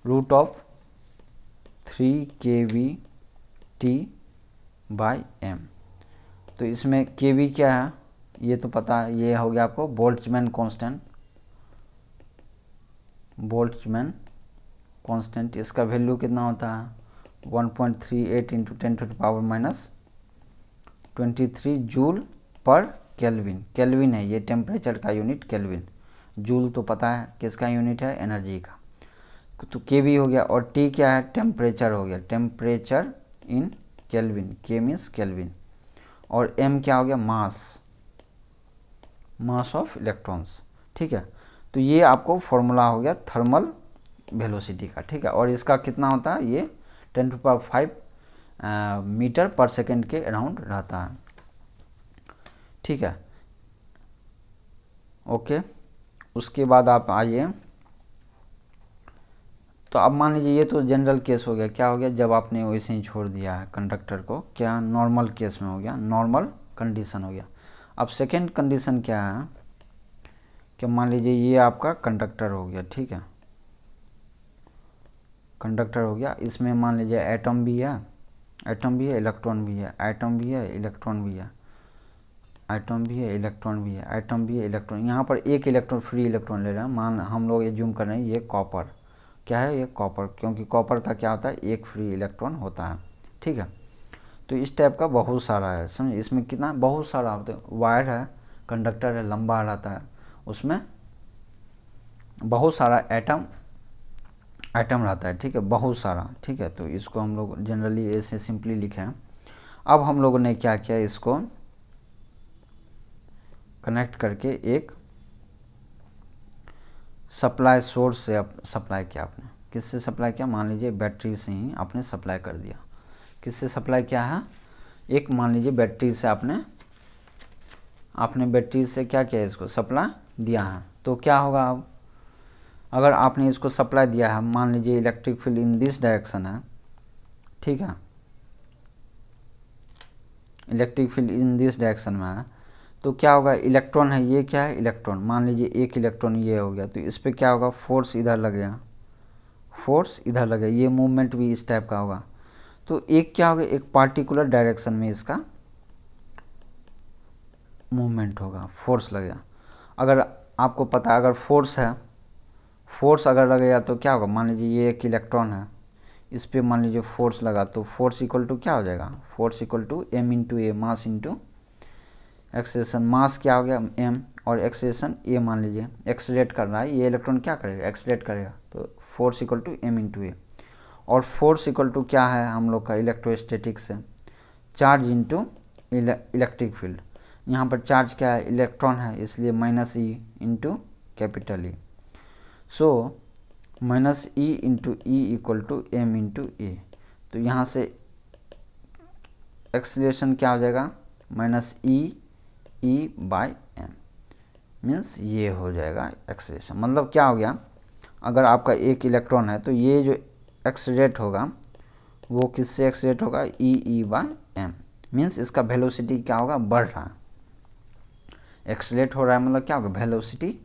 √3kV/m। तो इसमें kV क्या है ये तो पता है, ये हो गया आपको बोल्ट्जमैन कांस्टेंट। इसका वैल्यू कितना होता है, 1.38 इंटू 10⁻23 जूल पर केल्विन। केल्विन है ये, टेम्परेचर का यूनिट केल्विन। जूल तो पता है किसका यूनिट है, एनर्जी का। तो केवी हो गया, और टी क्या है, टेम्परेचर हो गया, टेम्परेचर इन केल्विन, के मीन्स केल्विन। और एम क्या हो गया, मास ऑफ इलेक्ट्रॉन्स। ठीक है, तो ये आपको फॉर्मूला हो गया थर्मल वेलोसिटी का। ठीक है, और इसका कितना होता है, ये 10 टू पावर 5 मीटर पर सेकेंड के अराउंड रहता है। ठीक है, ओके। उसके बाद आप आइए, तो अब मान लीजिए ये तो जनरल केस हो गया, क्या हो गया, जब आपने वैसे ही छोड़ दिया है कंडक्टर को, क्या नॉर्मल केस में हो गया, नॉर्मल कंडीशन हो गया। अब सेकेंड कंडीशन क्या है, कि मान लीजिए ये आपका कंडक्टर हो गया। ठीक है, कंडक्टर हो गया, इसमें मान लीजिए एटम भी है, इलेक्ट्रॉन भी है, एटम भी है, इलेक्ट्रॉन भी है, एटम भी है, इलेक्ट्रॉन भी है, एटम भी है, इलेक्ट्रॉन। यहाँ पर एक इलेक्ट्रॉन, फ्री इलेक्ट्रॉन ले रहे हैं, मान हम लोग एज्यूम कर रहे हैं ये कॉपर, क्या है ये कॉपर, क्योंकि कॉपर का क्या होता है, एक फ्री इलेक्ट्रॉन होता है। ठीक है, तो इस टाइप का बहुत सारा है, समझ, इसमें कितना बहुत सारा होता है, वायर है, कंडक्टर है, लंबा रहता है, उसमें बहुत सारा एटम रहता है। ठीक है, बहुत सारा। ठीक है, तो इसको हम लोग जनरली ऐसे सिंपली लिखे हैं। अब हम लोगों ने क्या किया, इसको कनेक्ट करके एक सप्लाई सोर्स से सप्लाई किया आपने। किससे सप्लाई किया, मान लीजिए बैटरी से ही आपने सप्लाई कर दिया। किससे सप्लाई किया है, एक मान लीजिए बैटरी से आपने बैटरी से क्या किया, इसको सप्लाई दिया है। तो क्या होगा, अब अगर आपने इसको सप्लाई दिया है, मान लीजिए electric field in this direction है। ठीक है, electric field in this direction में है, तो क्या होगा, इलेक्ट्रॉन है, ये क्या है, इलेक्ट्रॉन, मान लीजिए एक इलेक्ट्रॉन ये हो गया, तो इस पर क्या होगा, फोर्स इधर लगेगा, ये मूवमेंट भी इस टाइप का होगा। तो एक क्या होगा, एक पार्टिकुलर डायरेक्शन में इसका मूवमेंट होगा, फोर्स लगेगा। अगर आपको पता है, अगर फोर्स अगर लगेगा तो क्या होगा, मान लीजिए ये एक इलेक्ट्रॉन है, इस पर मान लीजिए फोर्स लगा, तो फोर्स इक्वल टू क्या हो जाएगा, force equal to m into A, mass into acceleration. Mass क्या हो गया, m, और एक्सेलरेशन a, मान लीजिए एक्सेलरेट कर रहा है, ये इलेक्ट्रॉन क्या करेगा, एक्सेलरेट करेगा, तो force equal to m into A. और फोर्स इक्वल टू क्या है हम लोग का इलेक्ट्रोस्टैटिक से, चार्ज इंटू इलेक्ट्रिक फील्ड। यहाँ पर चार्ज क्या है, इलेक्ट्रॉन है, इसलिए minus E into capital E. So minus E into E equal to M into A. तो यहाँ से एक्सीलरेशन क्या हो जाएगा, minus E by M, means ये हो जाएगा एक्सीलरेशन। मतलब क्या हो गया, अगर आपका एक इलेक्ट्रॉन है तो ये जो एक्सीलरेट होगा वो किससे एक्सीलरेट होगा, ई बाई एम, मीन्स इसका वेलोसिटी क्या होगा, बढ़ रहा है। एक्सलेट हो रहा है मतलब क्या होगा, वेलोसिटी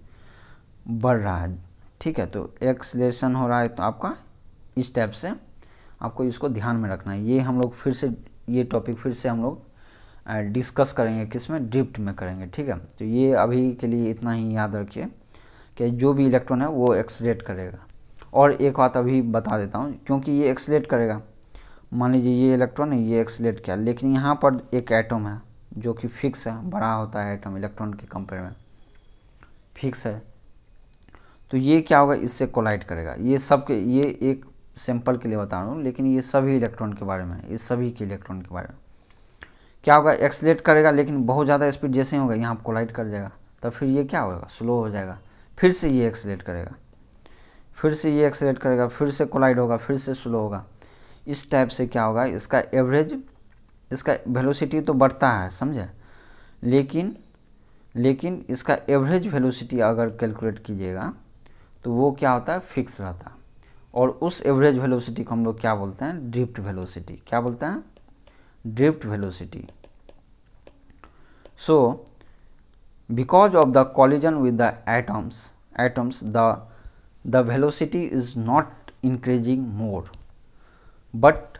बढ़ रहा है, ठीक है। तो एक्सलेशन हो रहा है तो आपका इस टाइप से आपको इसको ध्यान में रखना है। ये हम लोग फिर से ये टॉपिक फिर से हम लोग डिस्कस करेंगे, किस में, ड्रिफ्ट में करेंगे, ठीक है। तो ये अभी के लिए इतना ही याद रखिए कि जो भी इलेक्ट्रॉन है वो एक्सलेट करेगा। और एक बात अभी बता देता हूँ, क्योंकि ये एक्सलेट करेगा, मान लीजिए ये इलेक्ट्रॉन है, ये एक्सलेट किया, लेकिन यहाँ पर एक एटम है जो कि फिक्स है, बड़ा होता है एटम इलेक्ट्रॉन के कंपेयर में, फिक्स है। तो ये क्या होगा, इससे कोलाइड करेगा। ये सब के, ये एक सैंपल के लिए बता रहा हूँ, लेकिन ये सभी इलेक्ट्रॉन के बारे में है, इस सभी के इलेक्ट्रॉन के बारे में क्या होगा, एक्सलेट करेगा, लेकिन बहुत ज़्यादा स्पीड जैसे ही होगा यहाँ पर कोलाइड कर जाएगा, तब फिर ये क्या होगा, स्लो हो जाएगा, फिर से ये एक्सलेट करेगा, फिर से ये एक्सलेट करेगा, फिर से कोलाइड होगा, फिर से स्लो होगा। इस टाइप से क्या होगा, इसका एवरेज, इसका वेलोसिटी तो बढ़ता है, समझे, लेकिन इसका एवरेज वेलोसिटी अगर कैलकुलेट कीजिएगा तो वो क्या होता है, फिक्स रहता है। और उस एवरेज वेलोसिटी को हम लोग क्या बोलते हैं, ड्रिफ्ट वेलोसिटी। क्या बोलते हैं, drift velocity. So because of the collision with the atoms the velocity is not increasing more, but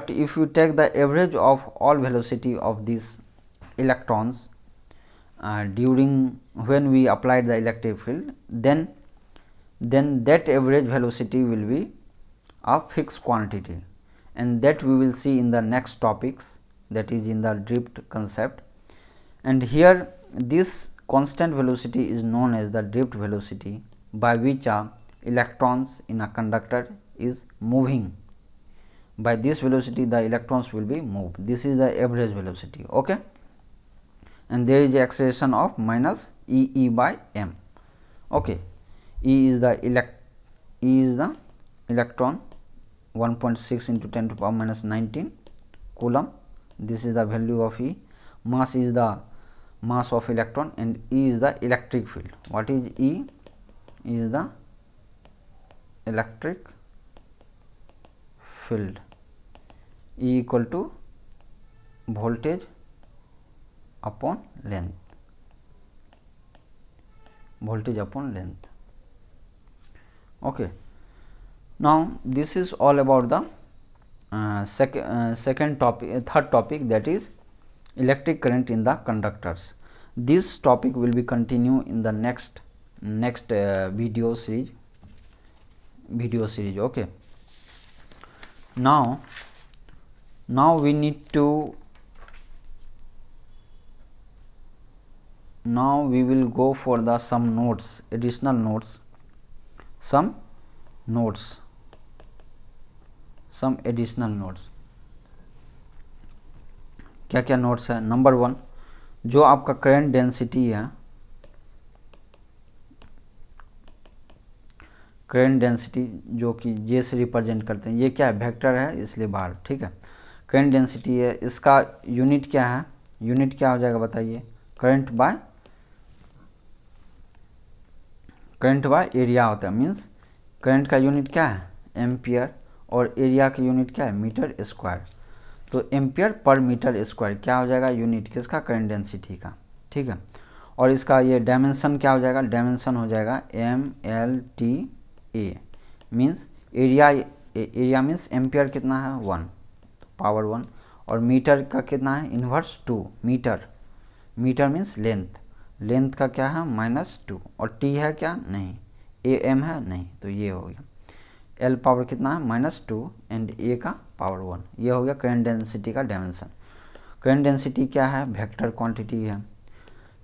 if you take the average of all velocity of these electrons during when we applied the electric field, then that average velocity will be a fixed quantity, and that we will see in the next topics, that is in the drift concept. And here this constant velocity is known as the drift velocity, by which electrons in a conductor is moving. By this velocity the electrons will be moved. This is the average velocity, okay. And there is a acceleration of minus E by m, okay. E is the electron 1.6 into 10 to the power minus 19 coulomb. This is the value of E. Mass is the mass of electron, and E is the electric field. What is E? E is the electric field. E equal to voltage upon length, voltage upon length, okay. Now this is all about the third topic, that is electric current in the conductors. This topic will be continue in the next video series, okay. Now we need to, now we will go for the some notes, additional notes, some additional notes. क्या क्या नोट्स है, नंबर 1, जो आपका करंट डेंसिटी है, करंट डेंसिटी जो कि जे से रिप्रेजेंट करते हैं, ये क्या है, वेक्टर है इसलिए बार, ठीक है। करंट डेंसिटी है, इसका यूनिट क्या है, यूनिट क्या हो जाएगा बताइए, करंट बाय एरिया होता है। मीन्स करंट का यूनिट क्या है, एम्पियर, और एरिया की यूनिट क्या है, मीटर स्क्वायर। तो एम्पियर पर मीटर स्क्वायर क्या हो जाएगा, यूनिट किसका, करंट डेंसिटी का, ठीक है। और इसका ये डायमेंशन क्या हो जाएगा, डायमेंशन हो जाएगा MLTA, means area means ampere कितना है, 1, तो पावर 1, और मीटर का कितना है, इन्वर्स 2 मीटर मीन्स लेंथ का क्या है, -2, और T है क्या, नहीं, AM है नहीं, तो ये हो गया। L पावर कितना है, -2, एंड A का पावर 1, ये हो गया करंट डेंसिटी का डायमेंशन। करंट डेंसिटी क्या है, वेक्टर क्वांटिटी है।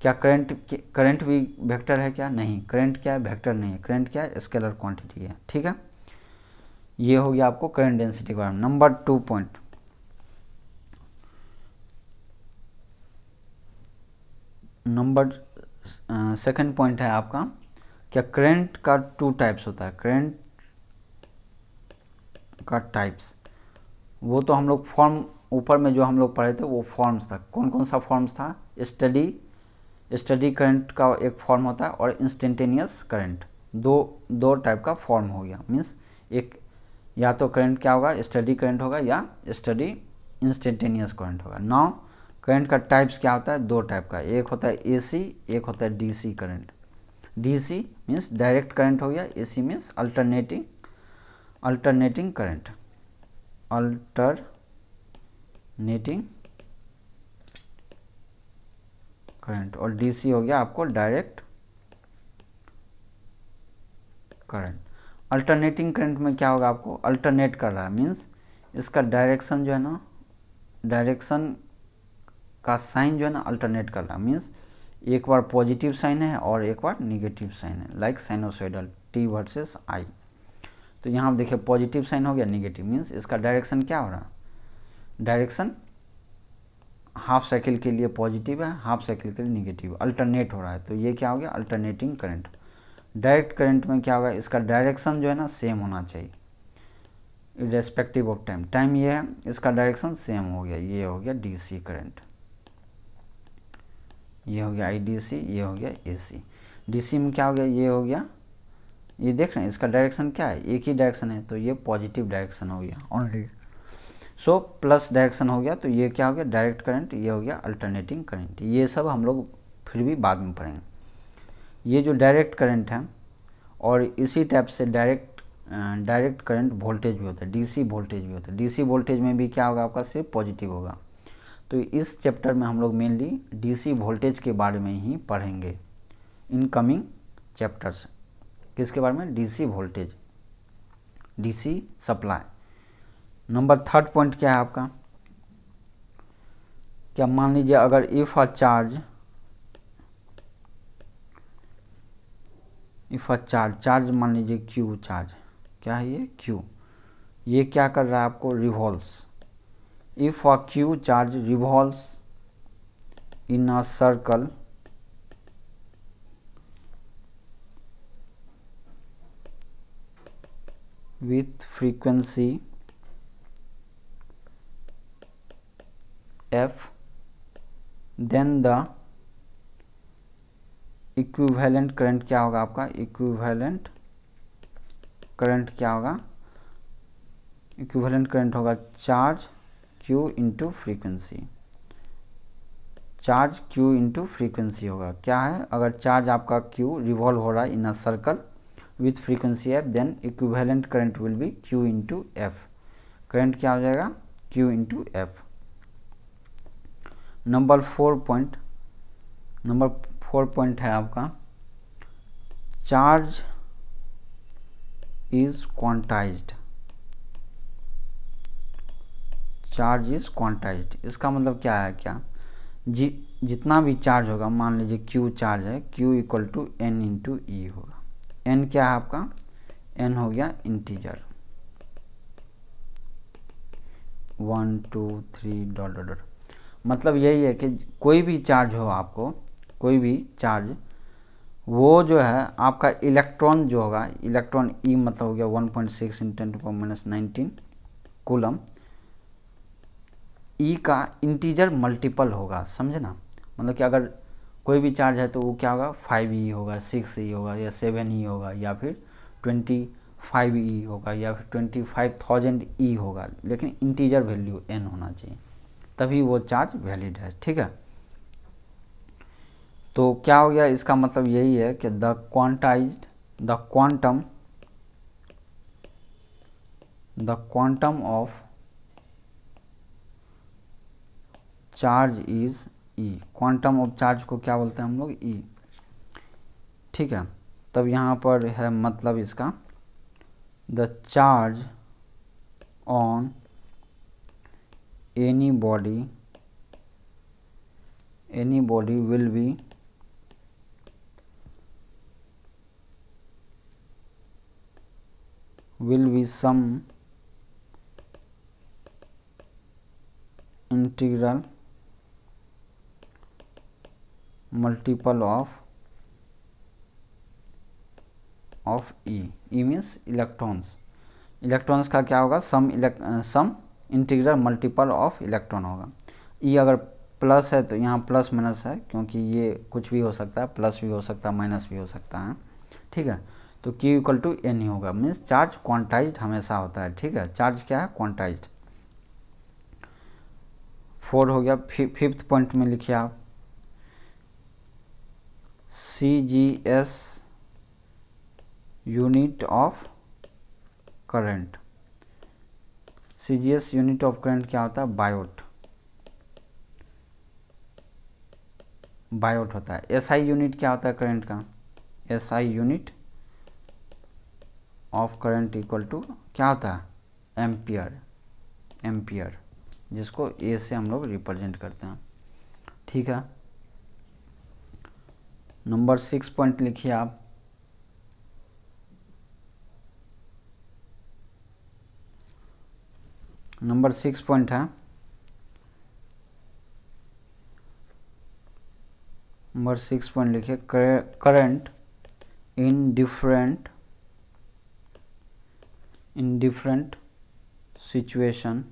क्या करंट भी वेक्टर है क्या, नहीं, करंट क्या है, वेक्टर नहीं है, करंट क्या है, स्केलर क्वांटिटी है, ठीक है। ये हो गया आपको करंट डेंसिटी के बारे में। नंबर 2 पॉइंट, सेकंड पॉइंट है आपका, क्या करंट का 2 टाइप्स होता है, करंट का टाइप्स, वो तो हम लोग फॉर्म ऊपर में जो हम लोग पढ़े थे वो फॉर्म्स था। कौन कौन सा फॉर्म्स था, स्टडी करंट का एक फॉर्म होता है, और इंस्टेंटेनियस करंट, दो टाइप का फॉर्म हो गया। मीन्स एक या तो करंट क्या होगा, स्टडी करंट होगा या स्टडी इंस्टेंटेनियस करंट होगा। नाउ करंट का टाइप्स क्या होता है, दो टाइप का, एक होता है एसी, एक होता है DC current. DC means direct current हो गया, AC means alternating current, alternating current, और डीसी हो गया आपको डायरेक्ट करंट। अल्टरनेटिंग करंट में क्या होगा, आपको अल्टरनेट कर रहा है मीन्स इसका डायरेक्शन जो है ना, डायरेक्शन का साइन जो है ना अल्टरनेट कर रहा है, मीन्स एक बार पॉजिटिव साइन है और एक बार निगेटिव साइन है, like sinusoidal T versus I. तो यहाँ आप देखिए पॉजिटिव साइन हो गया, निगेटिव मीन्स इसका डायरेक्शन क्या हो रहा है, डायरेक्शन हाफ साइकिल के लिए पॉजिटिव है, हाफ साइकिल के लिए निगेटिव, अल्टरनेट हो रहा है, तो ये क्या हो गया अल्टरनेटिंग करंट। डायरेक्ट करंट में क्या होगा, इसका डायरेक्शन जो है ना सेम होना चाहिए इर्रेस्पेक्टिव ऑफ टाइम, टाइम ये है, इसका डायरेक्शन सेम हो गया, ये हो गया डीसी करंट, ये हो गया आईडीसी, ये हो गया एसी। डीसी में क्या हो गया, ये हो गया, ये देख रहे हैं इसका डायरेक्शन क्या है, एक ही डायरेक्शन है, तो ये पॉजिटिव डायरेक्शन हो गया ओनली, सो प्लस डायरेक्शन हो गया, तो ये क्या हो गया डायरेक्ट करंट, ये हो गया अल्टरनेटिंग करंट। ये सब हम लोग फिर भी बाद में पढ़ेंगे। ये जो डायरेक्ट करंट है, और इसी टाइप से डायरेक्ट करंट वोल्टेज भी होता है, डीसी वोल्टेज भी होता है। डीसी वोल्टेज में भी क्या होगा आपका, सिर्फ पॉजिटिव होगा। तो इस चैप्टर में हम लोग मेनली डीसी वोल्टेज के बारे में ही पढ़ेंगे इन कमिंग चैप्टर्स। किसके बारे में, DC voltage, DC supply. Number third point क्या है आपका, क्या मान लीजिए अगर इफ अ चार्ज मान लीजिए क्यू चार्ज, क्या है ये क्यू, ये क्या कर रहा है आपको, revolves. If a Q charge revolves in a circle with frequency f, then the equivalent current क्या होगा आपका, इक्विवेलेंट करंट क्या होगा, इक्विवेलेंट करंट होगा charge Q into frequency, charge Q into frequency होगा। क्या है, अगर चार्ज आपका क्यू रिवॉल्व हो रहा है in a circle with frequency F, then equivalent current will be Q into F, current क्या हो जाएगा Q into F. Number four point है आपका, charge is quantized, charge is quantized. इसका मतलब क्या है, क्या जितना भी चार्ज होगा, मान लीजिए क्यू चार्ज है, Q equal to N into E होगा। एन क्या है आपका, एन हो गया इंटीजर, 1 2 3 डॉट डॉट डॉट, मतलब यही है कि कोई भी चार्ज हो आपको, कोई भी चार्ज, वो जो है आपका इलेक्ट्रॉन जो होगा, इलेक्ट्रॉन ई मतलब हो गया 1.6 × 10⁻19 कूलम, ई का इंटीजर मल्टीपल होगा, समझे ना। मतलब कि अगर कोई भी चार्ज है तो वो क्या होगा, 5e होगा, 6e होगा, या 7e होगा, या फिर 25e होगा, या फिर 25,000e होगा, लेकिन इंटीजर वैल्यू n होना चाहिए, तभी वो चार्ज वैलिड है, ठीक है। तो क्या हो गया, इसका मतलब यही है कि the quantum of charge is E, quantum of charge को क्या बोलते हैं हम लोग, ई, ठीक है। तब यहाँ पर है मतलब इसका, the charge on any body will be some integral multiple of E means electrons का क्या होगा, सम इंटीग्रल मल्टीपल ऑफ इलेक्ट्रॉन होगा। E अगर प्लस है तो यहाँ प्लस माइनस है, क्योंकि ये कुछ भी हो सकता है, प्लस भी हो सकता है, माइनस भी हो सकता है, ठीक है। तो Q इक्वल टू एन ही होगा, मीन्स चार्ज क्वांटाइज्ड हमेशा होता है, ठीक है। चार्ज क्या है, क्वांटाइज्ड। 4 हो गया। फिफ्थ पॉइंट में लिखिए आप CGS unit of current. CGS unit of current क्या होता है? बायोट। बायोट होता है। SI यूनिट क्या होता है करंट का? SI unit of current equal to क्या होता है? एम्पियर। एम्पियर, जिसको A से हम लोग रिप्रेजेंट करते हैं। ठीक है। नंबर 6 पॉइंट लिखिए आप। नंबर 6 पॉइंट है, नंबर 6 पॉइंट लिखिए current in different situation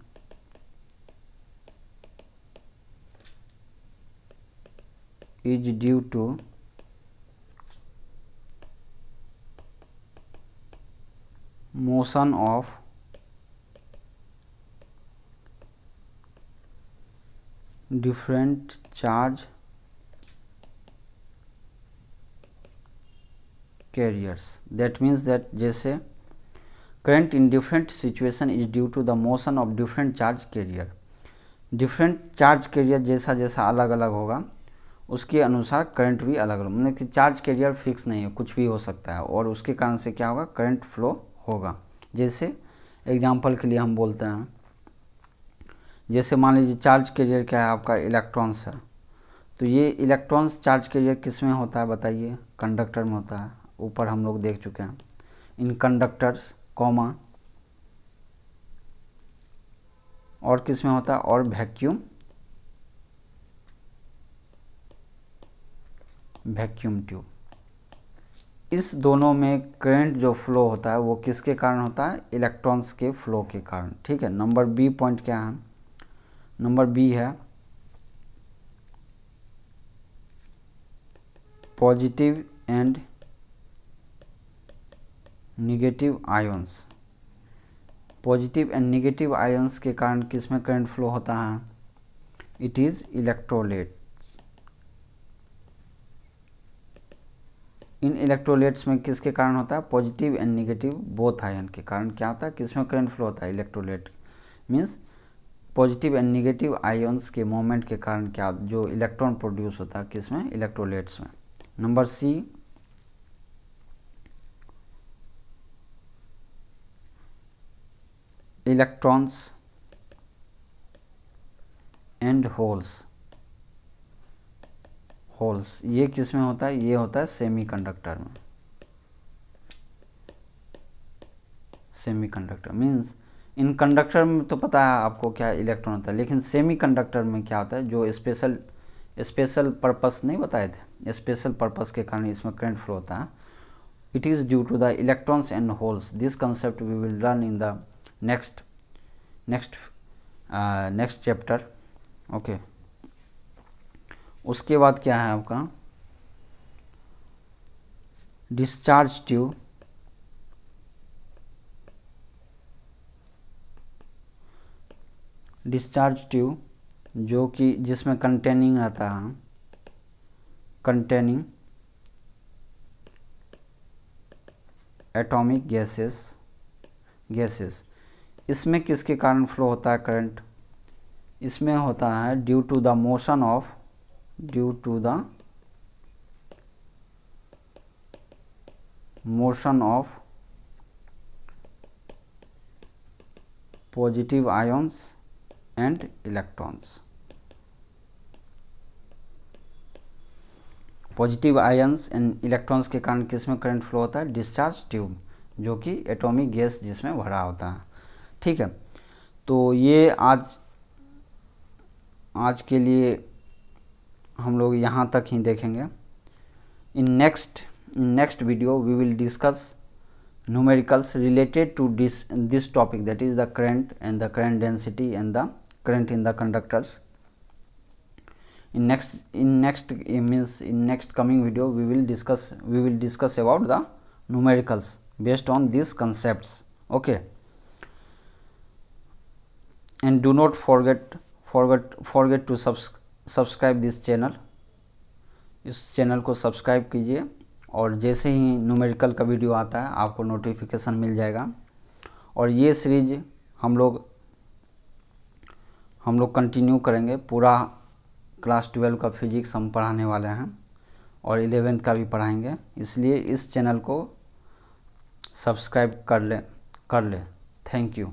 is due to motion of different charge carriers. That means that जैसे current in different situation is due to the motion of different charge carrier. Different charge carrier जैसा जैसा अलग अलग होगा उसके अनुसार करंट भी अलग अलग, मतलब कि चार्ज कैरियर फिक्स नहीं है, कुछ भी हो सकता है, और उसके कारण से क्या होगा? करंट फ्लो होगा। जैसे एग्जांपल के लिए हम बोलते हैं, जैसे मान लीजिए चार्ज कैरियर क्या है आपका? इलेक्ट्रॉन्स है। तो ये इलेक्ट्रॉन्स चार्ज कैरियर किस में होता है बताइए? कंडक्टर में होता है। ऊपर हम लोग देख चुके हैं। इन कंडक्टर्स कॉमा और किस में होता है? और वैक्यूम ट्यूब। इस दोनों में करंट जो फ्लो होता है वो किसके कारण होता है? इलेक्ट्रॉन्स के फ्लो के कारण। ठीक है। नंबर बी पॉइंट क्या है? नंबर बी है positive and negative ions. Positive and negative ions के कारण किस में करंट फ्लो होता है? It is electrolyte. In electrolytes में किसके कारण होता है? Positive and negative both ion के कारण क्या होता है? किसमें करंट फ्लो होता है? Electrolyte. Means positive and negative ions के मोमेंट के कारण क्या जो इलेक्ट्रॉन प्रोड्यूस होता है किसमें? इलेक्ट्रोलाइट्स में। Number C electrons and holes. Holes ये किस में होता है? ये होता है सेमीकंडक्टर में। सेमीकंडक्टर मीन्स इन कंडक्टर में तो पता है आपको क्या इलेक्ट्रॉन होता है, लेकिन सेमीकंडक्टर में क्या होता है? जो स्पेशल पर्पस नहीं बताए थे, स्पेशल पर्पस के कारण इसमें करंट फ्लो होता है। It is due to the electrons and holes. This concept we will learn in the next chapter. Okay. उसके बाद क्या है आपका? Discharge tube. डिस्चार्ज ट्यूब जो कि जिसमें कंटेनिंग रहता है, कंटेनिंग एटॉमिक गैसेस। इसमें किसके कारण फ्लो होता है करंट? इसमें होता है due to the motion of positive ions and electrons. Positive ions and electrons के कारण किस में करंट फ्लो होता है? डिस्चार्ज ट्यूब, जो कि एटॉमिक गैस जिसमें भरा होता है। ठीक है। तो ये आज के लिए हम लोग यहाँ तक ही देखेंगे। In next video we will discuss numericals related to this topic, that is the current and the current density and the current in the conductors. In next coming video we will discuss about the numericals based on these concepts. Okay, and do not forget forget to subscribe this channel. इस चैनल को सब्सक्राइब कीजिए और जैसे ही न्यूमेरिकल का वीडियो आता है आपको नोटिफिकेशन मिल जाएगा। और ये सीरीज हम लोग कंटिन्यू करेंगे। पूरा क्लास 12 का फिजिक्स हम पढ़ाने वाले हैं और 11th का भी पढ़ाएंगे, इसलिए इस चैनल को सब्सक्राइब कर ले। Thank you.